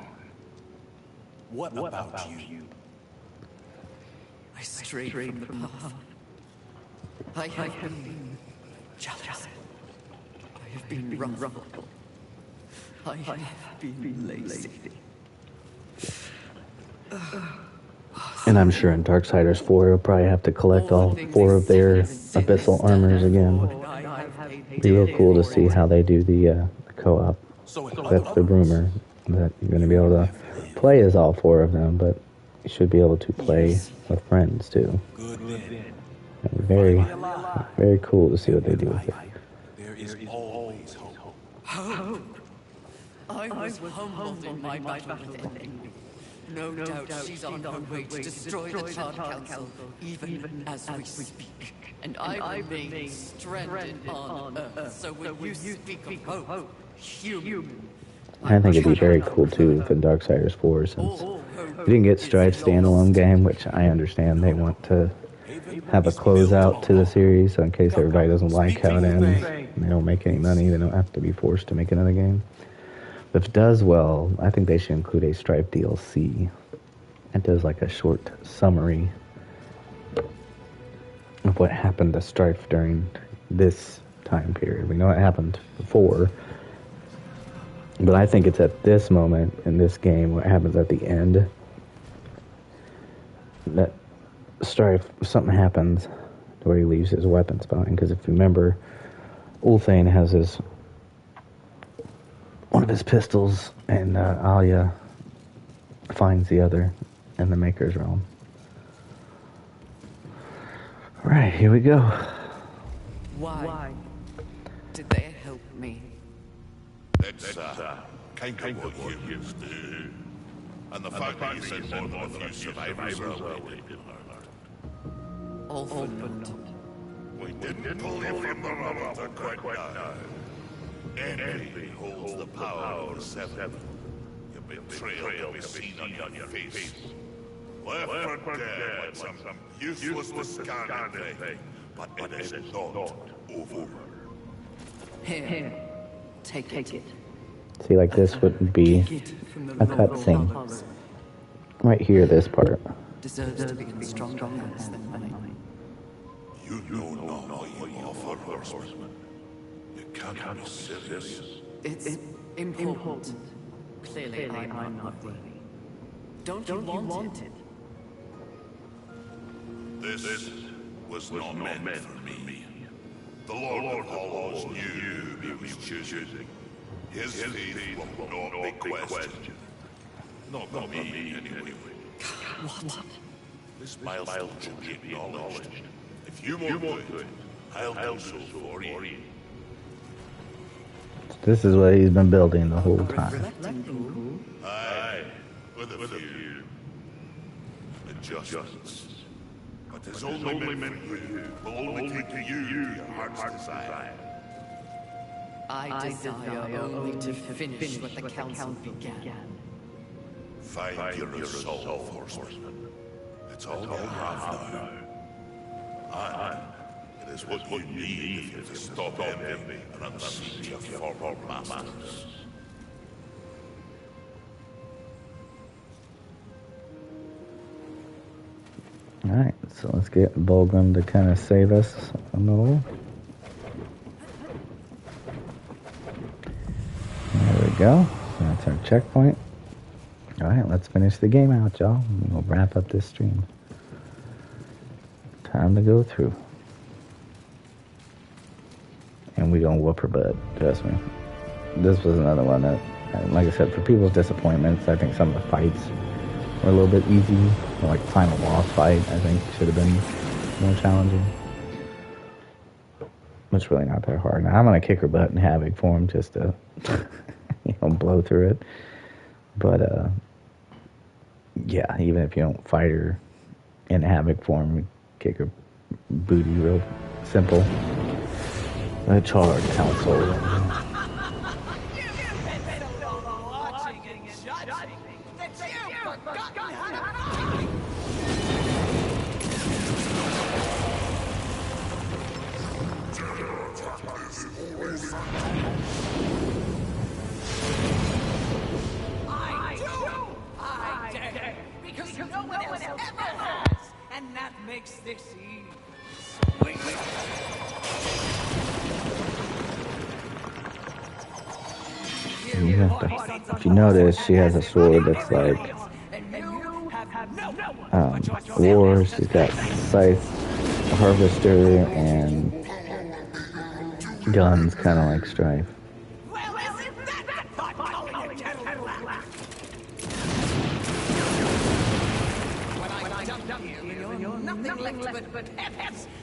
What about you? I strayed from the path. I have been jealous. I have been wrongful. I have been lazy. And I'm sure in Darksiders 4 you'll probably have to collect all 4 of their abyssal armors again. It'd be real cool to see how they do the co-op. That's the rumor, that you're going to be able to play as all 4 of them, but you should be able to play with friends too. Very, very cool to see what they do with it. There is always hope. Hope? I was humbled in my battle with envy. No doubt she's on her way to destroy the Charred Council, even as we speak. And I remain stranded on Earth. So when you speak of hope, human. I think it'd be very cool too if in Darksiders 4, since you didn't get Strife's standalone game, which I understand they want to have a closeout to the series, so in case everybody doesn't like how it ends, and they don't make any money, they don't have to be forced to make another game. If it does well, I think they should include a Strife DLC. It does like a short summary of what happened to Strife during this time period. We know it happened before, but I think it's at this moment in this game, what happens at the end, that Strife, something happens where he leaves his weapons behind. Because if you remember, Ulthane has one of his pistols, and Alia finds the other in the Maker's Realm. Right, here we go. Why did they help me? That's kind of what humans do. And the fact that you said more than a few survivors are away. All for naught. We didn't pull you from the rubble to quit now. Envy holds the power of the Seven. Your betrayal can be seen on your face. Left for dead like some useless discarded thing. But it is not over. Here, take it. See, like this would be a cutscene. Right here, this part. Deserves to be stronger than mine. You know not what you are, Four Horsemen. You can't be serious. It's important. Clearly, I'm not worthy. Don't you want it? This was not meant for me. The Lord of Hollows knew he was choosing. His faith will not be questioned. Not by me, anyway. What? This milestone should be acknowledged. If you won't do it, I'll do so for you. This is what he's been building the whole time. Aye, with a few adjustments. But it's only meant for you. Will only take to you your heart's desire. I desire only to finish what the council began. Find your resolve, Horseman. It's all you have now. And it is what you need if you're to stop envy and unseat your former masters. Alright, so let's get Volgrim to kind of save us a little. There we go. That's our checkpoint. Alright, let's finish the game out, y'all. We'll wrap up this stream. Time to go through. And we gonna whoop her butt, trust me. This was another one that, like I said, for people's disappointments, I think some of the fights were a little bit easy. Like the final boss fight, I think, should have been more challenging. It's really not that hard. Now, I'm gonna kick her butt in Havoc form just to, blow through it. But, yeah, even if you don't fight her in Havoc form, kick her booty real simple. The Charred Council. I dare. Because no one else ever has. And that makes this easy. If you notice, she has a sword that's like war. She's got scythe, harvester, and guns, kind of like Strife.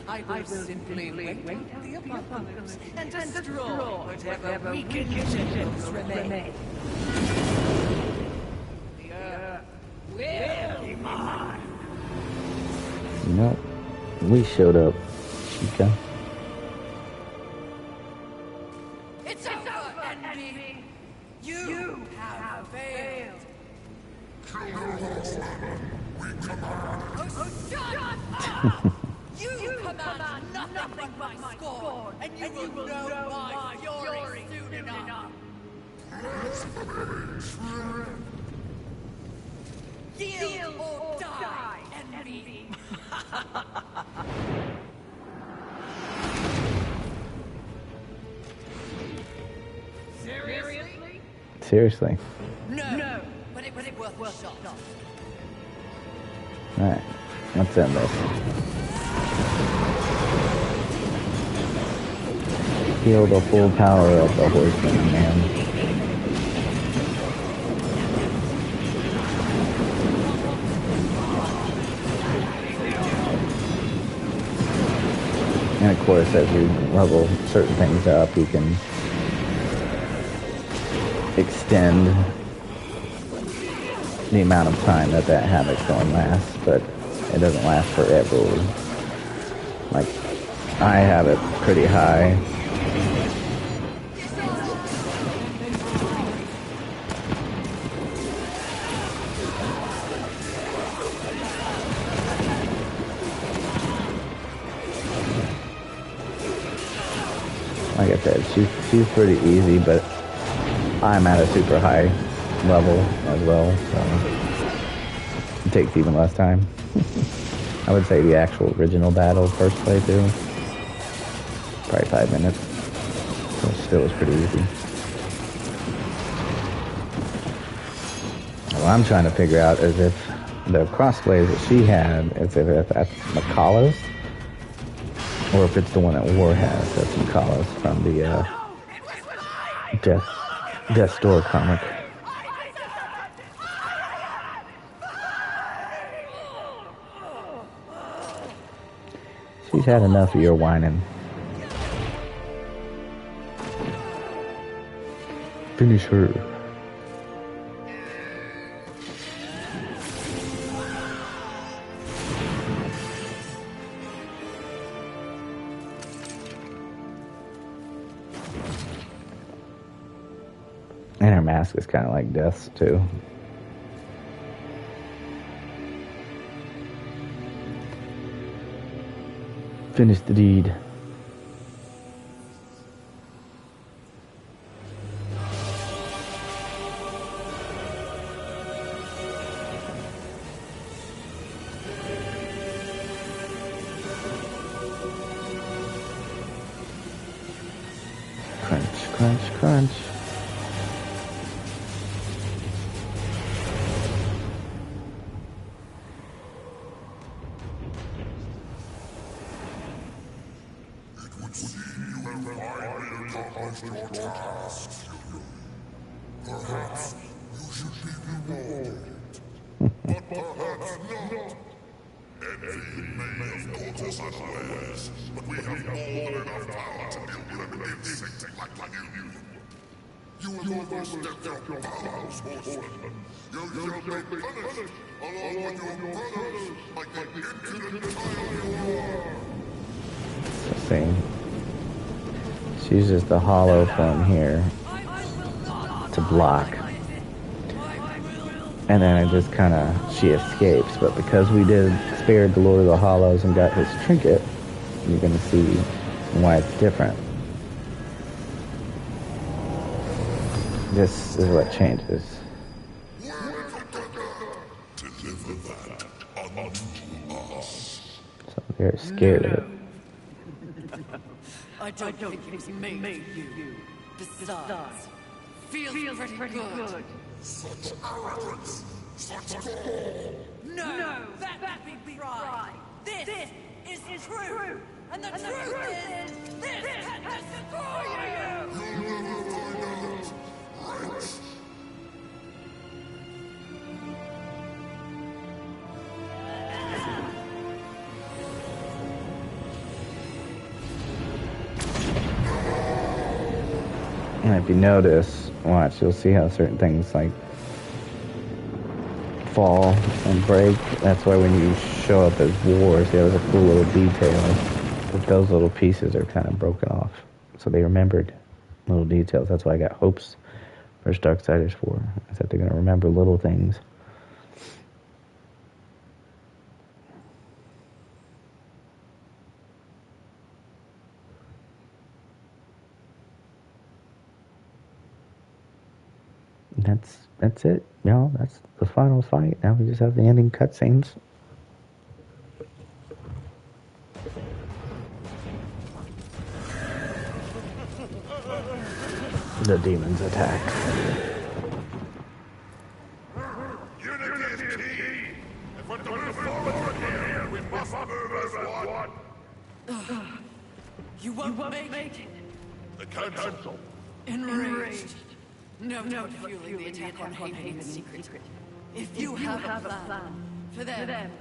I will simply wait the apocalypse and destroy whatever weakened generals remain. The earth will be mine. You know, we showed up, Chica. It's over, enemy. You have failed. You command nothing but my scorn, and you will know my fury soon enough. Yield or die, envy! Seriously? Seriously. No. But it was worth a shot. Alright, let's end this. Feel the full power of the Horsemen, man. And of course, as you level certain things up, you can extend the amount of time that Havoc's going to last, but it doesn't last forever. Like, I have it pretty high. Like I said, she's pretty easy, but I'm at a super high level as well, so it takes even less time. I would say the actual original battle first playthrough, probably 5 minutes, so it still was pretty easy. What I'm trying to figure out is if the crossblade that she had, is if that's Makala's, or if it's the one that War has, that's Makala's from the Death's Door comic. She's had enough of your whining. Finish her. And her mask is kind of like Death's, too. Finish the deed. Crunch, crunch, crunch. She's just a hollow from here to block. And then it just kind of, she escapes. But because we spared the Lord of the Hollows and got his trinket, you're going to see why it's different. This is what changes. So they're scared of it. I don't think it was made for you. Besides, feels pretty good. Such arrogance! Such gall! No, that be pride. This is true. And the truth is, this can destroy you! You'll never find out! Right? And if you notice, watch, you'll see how certain things like fall and break. That's why when you show up as Wars, there was a cool little detail that those little pieces are kind of broken off. So they remembered little details. That's why I got hopes for Darksiders 4. I said they're going to remember little things. That's it. You know, that's the final fight. Now we just have the ending cutscenes. The demons attack. Unity is key! If we're to move forward here, we must move as one! You won't make it. The Council! Enraged. No fueling the attack on Haven in secret. If you have a plan for them.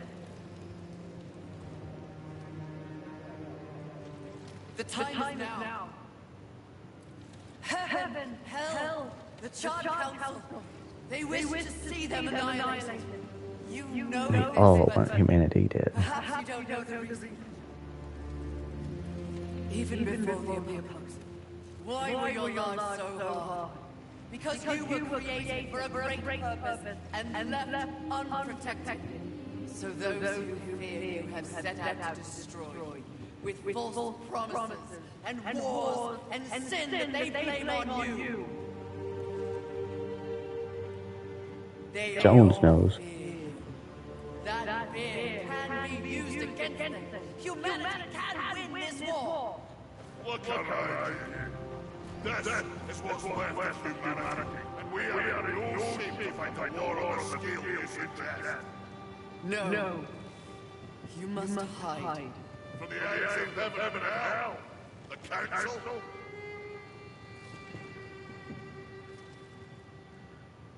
The time is now. Heaven, hell, the Charred Council. They wish to see them annihilated. You know We this, all but want humanity dead. perhaps you don't know the reason. Even before the apocalypse. Why were your lives so hard? Because you were created for a great purpose and left unprotected. So those who fear you have set out to destroy, with false promises and wars and sin that they blame on you. They Jones all knows. fear. That fear can be used against them. Humanity can win this war. What can I do? This is what's left of humanity, and we are in no shape to fight a war on a scale you suggest. No. You must hide. From the eyes of heaven and hell, the Council.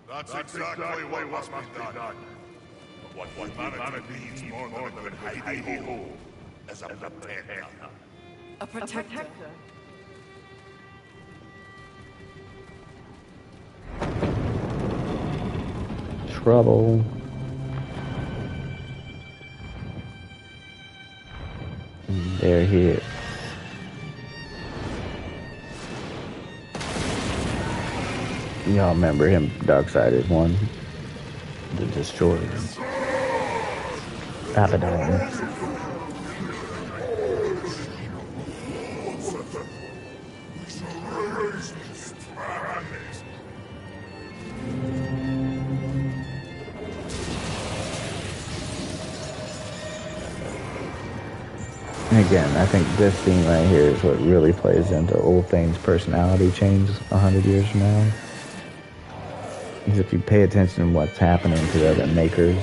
That's exactly what must be done. But what humanity needs more than a good hidey-hole is a protector. A protector? Trouble. There he is. Y'all remember him, Darksiders 1? The Destroyer. Abaddon. And again, I think this scene right here is what really plays into Old Thane's personality change 100 years from now. Because if you pay attention to what's happening to the other makers,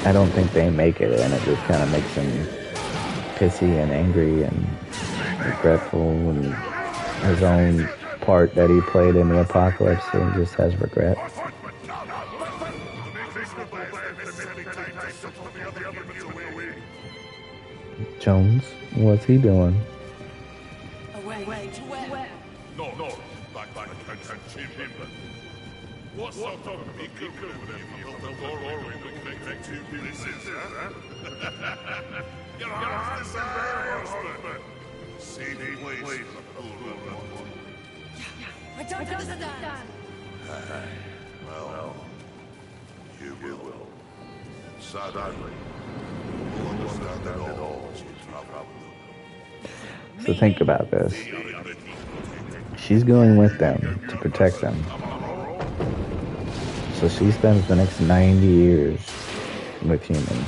I don't think they make it, and it just kind of makes him pissy and angry and regretful, and his own part that he played in the apocalypse, so he just has regret. Jones, what's he doing? Away to where? No, back to the chamber. What sort of beacon would have built the doorway to connect two places, huh? Your heart is there, husband. Save the place for the poor one. I don't understand. Well, you will. Sadly, you will understand it all as you travel. So think about this. She's going with them to protect them. So she spends the next 90 years with humans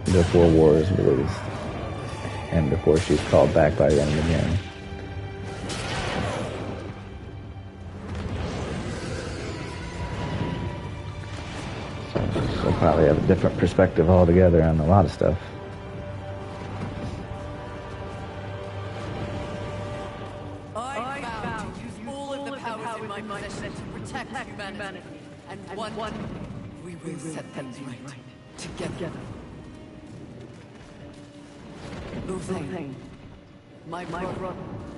before war is released and before she's called back by them again. So she'll probably have a different perspective altogether on a lot of stuff. I vow to use all of the powers in my possession to protect humanity. And one we will set things right. Together. Luthain, my brother,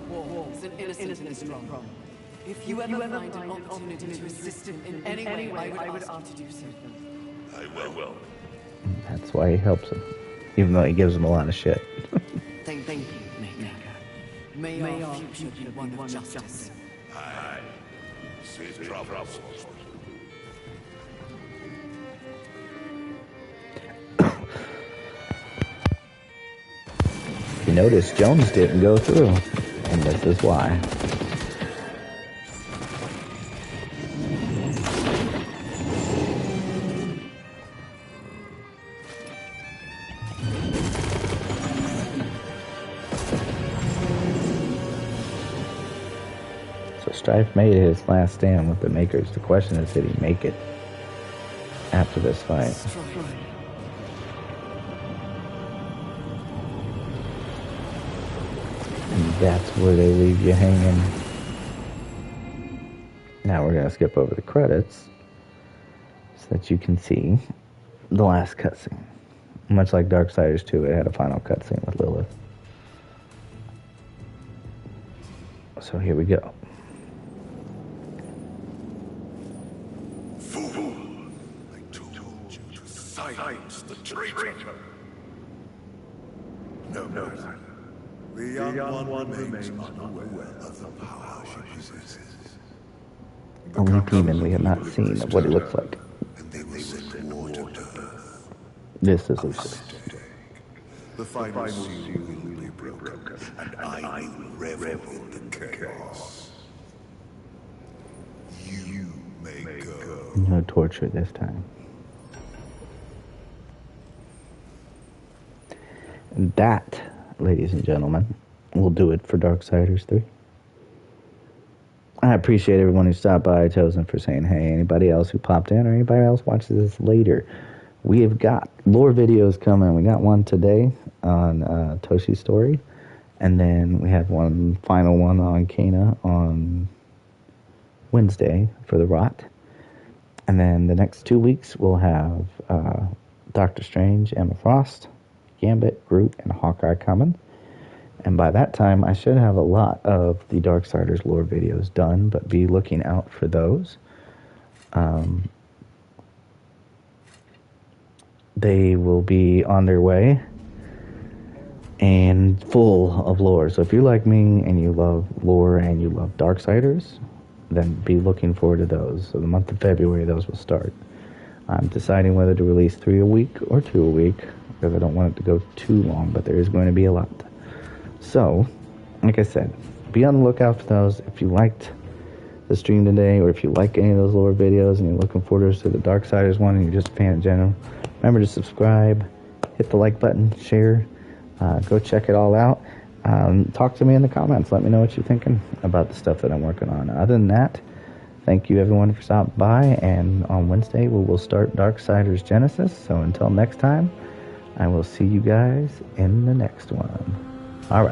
War is an innocent and strong. If you ever find an opportunity to assist him in any way, I would ask you to do so. I will. That's why he helps him, even though he gives him a lot of shit. Thank you, Maker. May our future be one of justice. Aye. Safe travels. You notice Jones didn't go through, and this is why. Strife made his last stand with the Makers. The question is, did he make it after this fight? And that's where they leave you hanging. Now we're going to skip over the credits so that you can see the last cutscene. Much like Darksiders 2, it had a final cutscene with Lilith. So here we go. Fool! I told you to silence the traitor. No. The young one remains unaware of the power she possesses. Only demon we have not seen of what he looks like. And they will send war to Earth. This is Lucifer. The final seal will be broken, and I will revel in the chaos. You may go. No torture this time. And that, ladies and gentlemen, will do it for Darksiders 3. I appreciate everyone who stopped by, Chosen, for saying hey. Anybody else who popped in or anybody else watches this later, we have got lore videos coming. We got one today on Toshi's story, and then we have one final one on Kana on Wednesday for the Rot. And then the next 2 weeks we'll have Doctor Strange, Emma Frost, Gambit, Groot, and Hawkeye coming. And by that time, I should have a lot of the Darksiders lore videos done, but be looking out for those. They will be on their way and full of lore. So if you're like me and you love lore and you love Darksiders, then be looking forward to those. So the month of February, those will start. I'm deciding whether to release 3 a week or 2 a week, because I don't want it to go too long, but there is going to be a lot. So, like I said, be on the lookout for those. If you liked the stream today, or if you like any of those lore videos and you're looking forward to the Darksiders one and you're just a fan in general, remember to subscribe, hit the like button, share, go check it all out. Talk to me in the comments. Let me know what you're thinking about the stuff that I'm working on. Other than that, thank you everyone for stopping by, and on Wednesday we will start Darksiders Genesis. So until next time, I will see you guys in the next one.